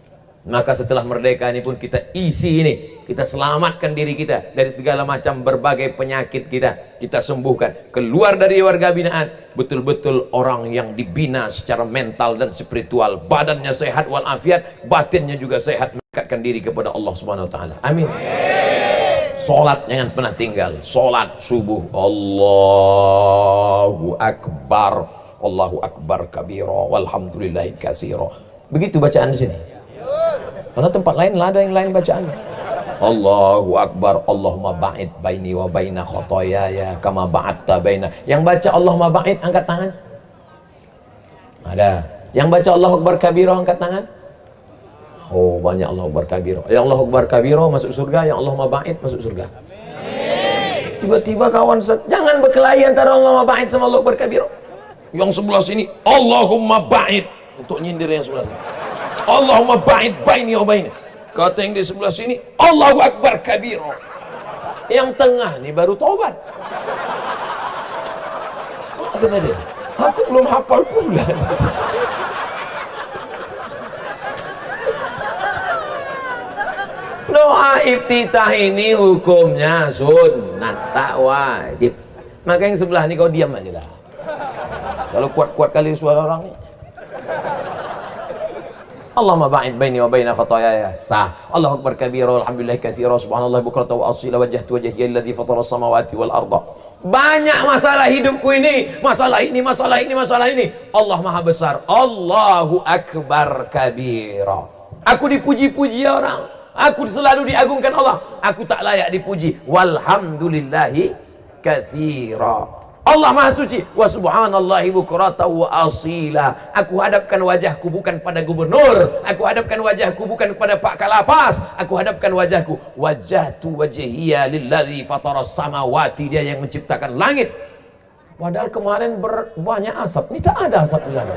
Maka setelah merdeka ini pun kita isi ini, kita selamatkan diri kita dari segala macam berbagai penyakit kita sembuhkan, keluar dari warga binaan, betul-betul orang yang dibina secara mental dan spiritual, badannya sehat walafiat, batinnya juga sehat, mendekatkan diri kepada Allah Subhanahu wa taala. Amin. Salat jangan pernah tinggal, salat subuh, Allahu Akbar, Allahu Akbar kabira, walhamdulillahi katsira. Begitu bacaan di sini. Karena tempat lain ada yang lain bacaannya. Allahu Akbar, Allahumma ba'id baini wa baina khotoyaya kama ba'adta baina. Yang baca Allahumma ba'id angkat tangan. Ada. Yang baca Allahu Akbar kabira angkat tangan. Oh, banyak Allahu Akbar kabira. Yang Allahu Akbar kabira masuk surga, yang Allahumma ba'id masuk surga. Tiba-tiba kawan jangan berkelahi antara Allahumma ba'id sama Allahu Akbar kabira. Yang sebelah sini Allahumma ba'id untuk nyindir yang sebelah sini. Allahumma ba'id baini wa baina. Kata yang di sebelah sini Allahu Akbar kabira. Yang tengah nih baru tobat. Apa kata dia? Aku belum hafal pula. Doa iftitah ini hukumnya sunnat, tak wajib. Maka yang sebelah ini kau diam aja lah. Kalau kuat-kuat kali suara orang ni. Allahumma ba'id baini wa baina khotoyaya sah. Allahu Akbar kabira, alhamdulillah katsira, subhanallah bukratan wa asila, wajjahtu wajhiya alladzi fatara as-samawati wal arda. Banyak masalah hidupku ini, masalah ini, masalah ini, masalah ini. Allah Maha besar. Allahu Akbar kabira. Aku dipuji-puji orang. Aku selalu diagungkan Allah. Aku tak layak dipuji. Walhamdulillahi katsira. Allah Maha Suci. Wa subhanallahi bukratan wa asila. Aku hadapkan wajahku bukan pada gubernur, aku hadapkan wajahku bukan kepada Pak Kalapas, aku hadapkan wajahku, wajhatu wajhiya lilladzi fataras samawati, dia yang menciptakan langit. Padahal kemarin banyak asap, ini tak ada asap di sana.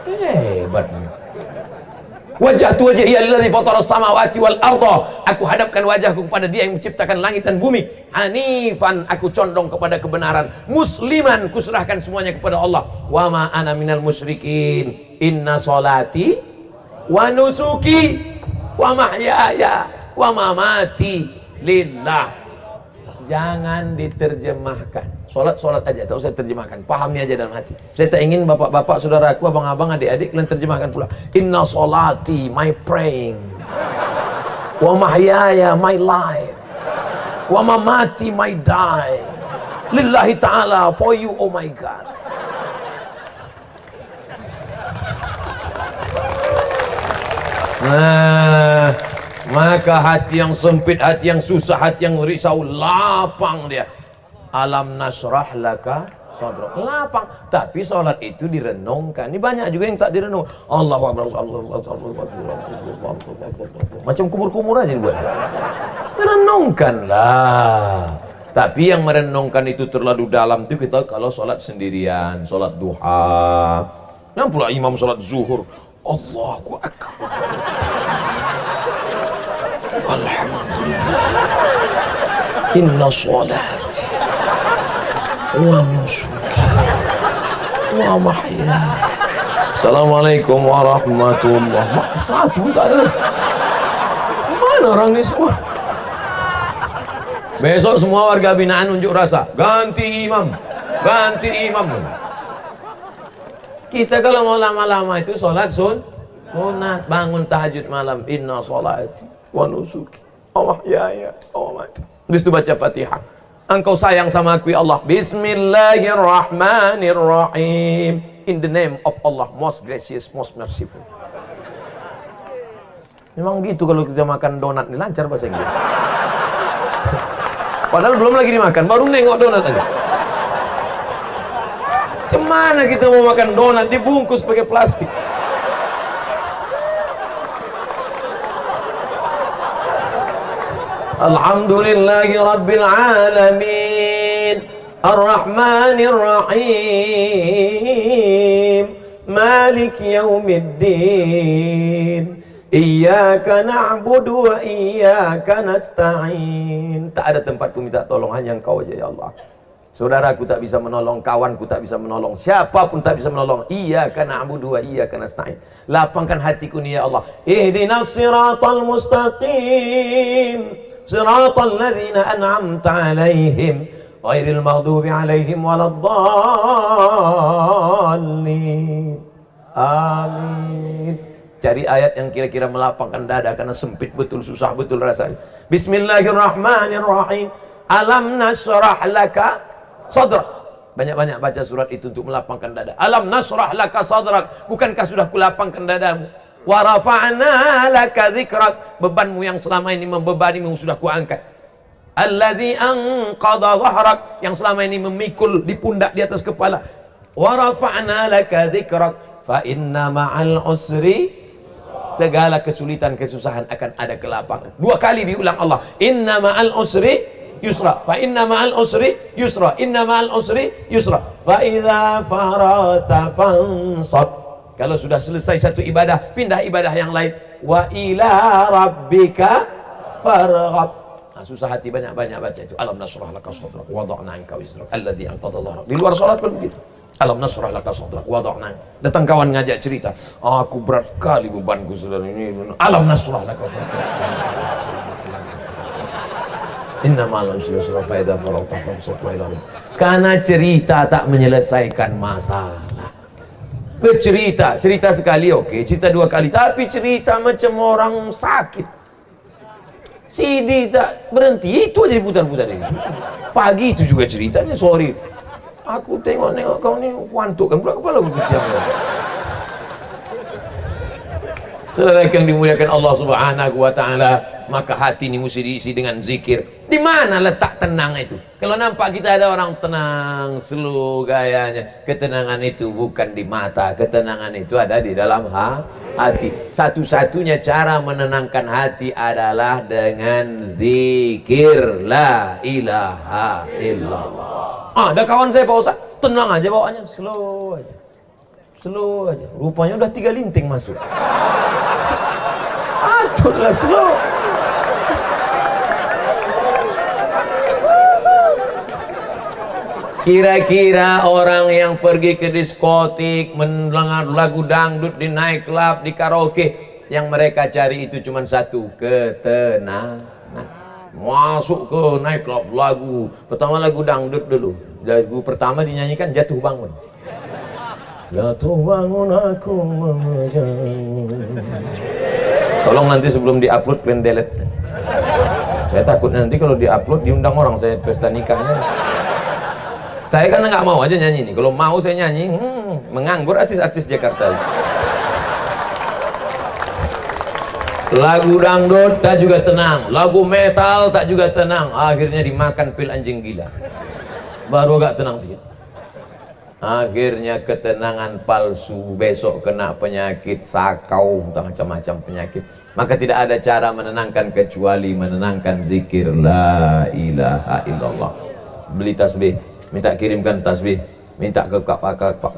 Hebat. Wajhatu wajhiya lilladzi fataras samawati wal arda. Aku hadapkan wajahku kepada dia yang menciptakan langit dan bumi. Hanifan, aku condong kepada kebenaran. Musliman, kuserahkan semuanya kepada Allah. Wa ma ana minal musyrikin. Inna salati wa nusuki wa mahyaya wa mamati lillah. Jangan diterjemahkan. Solat aja, tak usah terjemahkan. Pahami aja dalam hati. Saya tak ingin bapak-bapak, saudaraku, abang-abang, adik-adik kalian terjemahkan pula. Inna solati, my praying. wa mahyaya, my life, wa mamati, my die, lillahi ta'ala, for you, oh my God. Nah, maka hati yang sempit, hati yang susah, hati yang risau, lapang dia. Alam nasrah laka sadrak, lapang. Tapi sholat itu direnungkan. Ini banyak juga yang tak direnung. Allahu Akbar, macam kumur-kumur aja dibuat. Merenungkanlah. Tapi yang merenungkan itu terlalu dalam itu kita kalau sholat sendirian, sholat duha. Yang pula imam sholat zuhur, Allahu Akbar, alhamdulillah, inna sholati wa nusuki wa mahya, assalamualaikum warahmatullah. Satu pun tak ada. Mana orang ni semua? Besok semua warga binaan unjuk rasa, ganti imam, ganti imam. Kita kalau mau lama-lama itu sholat sunat, bangun tahajud malam, inna sholati wa nusuki wa mahyaya wa mamati. Habis itu baca Fatihah. Engkau sayang sama aku ya Allah, Bismillahirrahmanirrahim, in the name of Allah, most gracious, most merciful. Memang gitu kalau kita makan donat nih, lancar bahasa Inggris. Padahal belum lagi dimakan, baru nengok donat aja. Cemana kita mau makan donat dibungkus pakai plastik? Alhamdulillahi Rabbil Alamin, Ar-Rahmanir Rahim, Malik Yaumiddin, Iyyaka na'budu wa iyyaka nasta'in. Tak ada tempat ku minta tolong, hanya Engkau aja ya Allah. Saudaraku tak bisa menolong, kawanku tak bisa menolong, siapapun tak bisa menolong. Iyyaka na'budu wa iyyaka nasta'in. Lapangkan hatiku ni ya Allah. Ihdinas siratal mustaqim, siratal ladzina an'amta 'alaihim, ghairil maghdubi 'alaihim waladdallin. Amin. Cari ayat yang kira-kira melapangkan dada, karena sempit betul, susah betul rasanya. Bismillahirrahmanirrahim. Alam nasrah laka sadrak. Banyak-banyak baca surat itu untuk melapangkan dada. Alam nasrah laka sadrak, bukankah sudah kulapangkan dadamu? Wa rafa'na laka dzikrak, bebanmu yang selama ini membebanimu sudah kuangkat. Allazi anqadha dhahrak, yang selama ini memikul di pundak, di atas kepala. Wa rafa'na laka dzikrak, fa inna ma'al usri, segala kesulitan, kesusahan akan ada kelapangan. Dua kali diulang Allah, inna ma'al usri yusra, fa inna ma'al usri yusra, inna ma'al usri yusra, fa idza farata fansab. Kalau sudah selesai satu ibadah, pindah ibadah yang lain. Wa ila rabbika farghab. Nah, susah hati banyak-banyak baca itu. Alam nasrah laka sadrak wa wada'na anka wizrak alladzi anqadha dhahrak. Di luar salat pun begitu. Alam nasrah laka sadrak wa wada'na. Datang kawan ngajak cerita, aku berat kali bebanku saudara ini. Alam nasrah laka sadrak. Inna ma'al usri yusra, fa idza faragta fansab wa ila rabbik. Karena cerita tak menyelesaikan masalah. Bercerita, cerita sekali oke, cerita dua kali, tapi cerita macam orang sakit. CD tak berhenti, itu aja diputar-putar itu. Pagi itu juga ceritanya, sorry. Aku tengok-nengok kau ni kuantuk kan pula kepala aku diam. Saudara yang dimuliakan Allah Subhanahu wa taala, maka hati ini mesti diisi dengan zikir. Di mana letak tenang itu? Kalau nampak kita ada orang tenang, slow gayanya, ketenangan itu bukan di mata, ketenangan itu ada di dalam hati. Satu-satunya cara menenangkan hati adalah dengan zikir la ilaha illallah. Ada kawan saya Pak Ustaz, tenang aja bawaannya, slow aja. Slow aja. Rupanya udah 3 linting masuk. Aturlah slow. Kira-kira orang yang pergi ke diskotik, mendengar lagu dangdut di night club, di karaoke, yang mereka cari itu cuma satu, ketenangan. Masuk ke night club, lagu pertama lagu dangdut dulu. Lagu pertama dinyanyikan Jatuh Bangun. jatuh bangun aku memejangmu. Tolong nanti sebelum diupload kalian delete. Saya takut nanti kalau diupload diundang orang saya pesta nikahnya. Saya kan nggak mau aja nyanyi nih. Kalau mau saya nyanyi, menganggur artis-artis Jakarta. Lagu dangdut tak juga tenang, lagu metal tak juga tenang. Akhirnya dimakan pil anjing gila. Baru agak tenang sedikit. Akhirnya ketenangan palsu, besok kena penyakit sakau, macam-macam penyakit. Maka tidak ada cara menenangkan kecuali menenangkan zikir la ilaha illallah. Beli tasbih, minta kirimkan tasbih, minta ke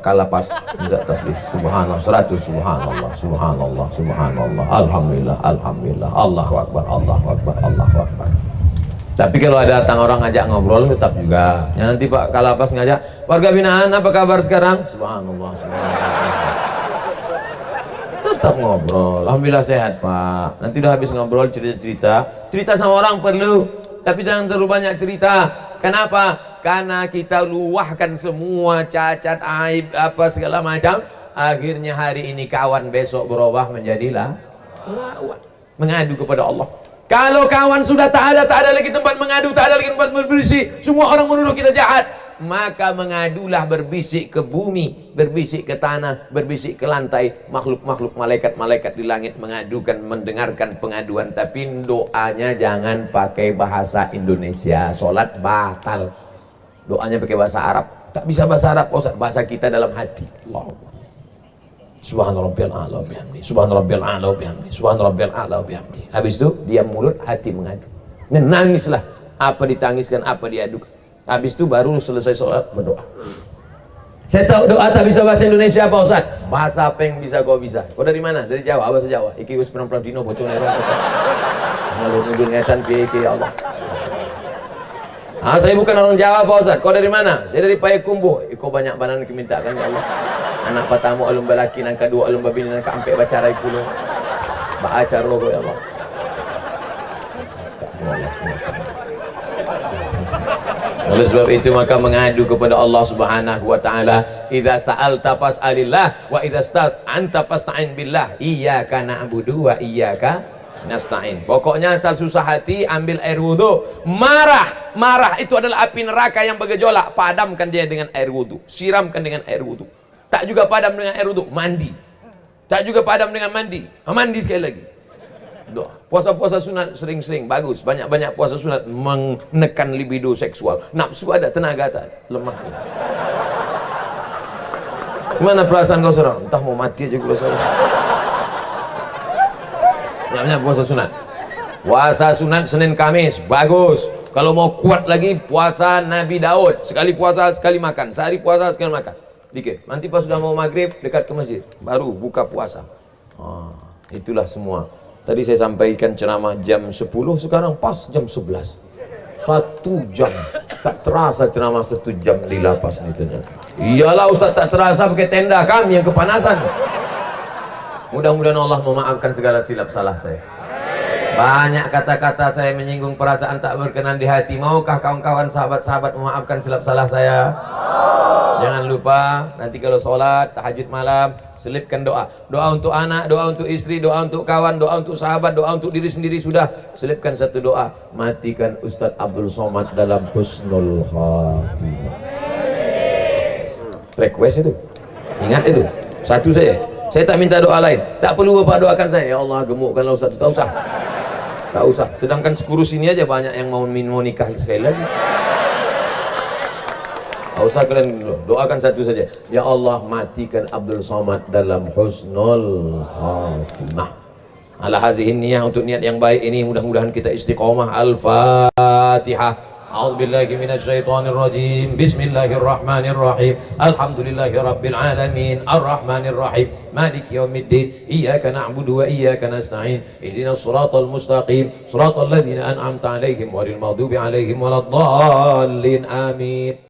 Kalapas, minta tasbih. Subhanallah 100, subhanallah, subhanallah, subhanallah, alhamdulillah, alhamdulillah, Allahu akbar, Allahu akbar, Allahu akbar. Tapi kalau ada datang orang ngajak ngobrol tetap juga. Ya nanti Pak Kalapas ngajak, warga binaan apa kabar sekarang? Subhanallah, subhanallah. Tetap ngobrol. Alhamdulillah sehat Pak. Nanti udah habis ngobrol cerita-cerita. Cerita sama orang perlu, tapi jangan terlalu banyak cerita. Kenapa? Karena kita luahkan semua cacat, aib, apa segala macam. Akhirnya hari ini kawan, besok berubah menjadi lawan. Mengadu kepada Allah. Kalau kawan sudah tak ada lagi tempat mengadu, tak ada lagi tempat berbisik, semua orang menuduh kita jahat, maka mengadulah, berbisik ke bumi, berbisik ke tanah, berbisik ke lantai. Makhluk-makhluk, malaikat-malaikat di langit mengadukan, mendengarkan pengaduan. Tapi doanya jangan pakai bahasa Indonesia, sholat batal. Doanya pakai bahasa Arab. Tak bisa bahasa Arab, Ustaz, bahasa kita dalam hati. Allah. Subhanarabbiyal a'la bihamdi, subhanarabbiyal a'la bihamdi, subhanarabbiyal a'la bihamdi. Habis itu diam mulut, hati mengadu. Nangislah, apa ditangiskan, apa diadukan. Habis itu baru selesai sholat berdoa. Saya tahu doa tak bisa bahasa Indonesia apa Ustaz? Bahasa apa yang bisa kau bisa? Kau dari mana? Dari Jawa, bahasa Jawa. Iki wis perang dino bocor nero. Ngalur-ngidul ngetan piye iki ya Allah. Saya bukan orang Jawa Pak Ustaz. Kau dari mana? Saya dari Payakumbuh. Kau banyak banan kemintakan ya Allah. Anak pertama alum balaki, nang kedua alum babini, nang keempat bacarai puluh. Baca rogo ya Allah. Oleh sebab itu maka mengadu kepada Allah Subhanahu wa taala. Idza sa'alta fas'alillah wa idza sta'anta fasta'in billah. Iyyaka na'budu wa iyyaka nasta'in. Pokoknya asal susah hati ambil air wudu. Marah itu adalah api neraka yang bergejolak. Padamkan dia dengan air wudu. Siramkan dengan air wudu. Tak juga padam dengan air wudu, mandi. Tak juga padam dengan mandi. Mandi sekali lagi. Doa. Puasa-puasa sunat sering-sering bagus. Banyak-banyak puasa sunat menekan libido seksual. Nafsu ada, tenaga tak, lemah. Gimana perasaan kau sekarang? Entah mau mati aja kalau sekarang. Banyak puasa sunat. Puasa sunat Senin Kamis bagus. Kalau mau kuat lagi puasa Nabi Daud. Sekali puasa sekali makan. Sehari puasa sekali makan. Dikit. Nanti pas sudah mau maghrib dekat ke masjid baru buka puasa. Itulah semua. Tadi saya sampaikan ceramah jam 10, sekarang pas jam 11. 1 jam. Tak terasa ceramah 1 jam di lapas ini ternyata. Iyalah Ustaz, tak terasa pakai tenda, kami yang kepanasan. Mudah-mudahan Allah memaafkan segala silap salah saya. Banyak kata-kata saya menyinggung perasaan tak berkenan di hati. Maukah kawan-kawan, sahabat-sahabat memaafkan silap salah saya? Jangan lupa nanti kalau sholat tahajud malam selipkan doa. Doa untuk anak, doa untuk istri, doa untuk kawan, doa untuk sahabat, doa untuk diri sendiri. Sudah selipkan satu doa. Matikan Ustadz Abdul Somad dalam husnul khatimah. Request itu. Ingat itu. Satu saja. Saya tak minta doa lain. Tak perlu Bapak doakan saya. Ya Allah gemukkanlah Ustadz. Tak usah. Tak usah. Sedangkan sekurus ini aja banyak yang mau nikah sekali lagi. Tak usah kalian doakan satu saja. Ya Allah matikan Abdul Somad dalam husnul khatimah. Ala hazihin niyah, untuk niat yang baik ini mudah-mudahan kita istiqomah. Al-Fatihah. A'udzubillahi minasyaitonir rajim. Bismillahirrahmanirrahim. Alhamdulillahi rabbil alamin. Arrahmanir rahim. Maliki yaumiddin. Iyyaka na'budu wa iyyaka nasta'in. Ihdinas siratal mustaqim. Siratal ladzina an'amta 'alaihim ghairil maghdubi 'alaihim waladdallin. Amin.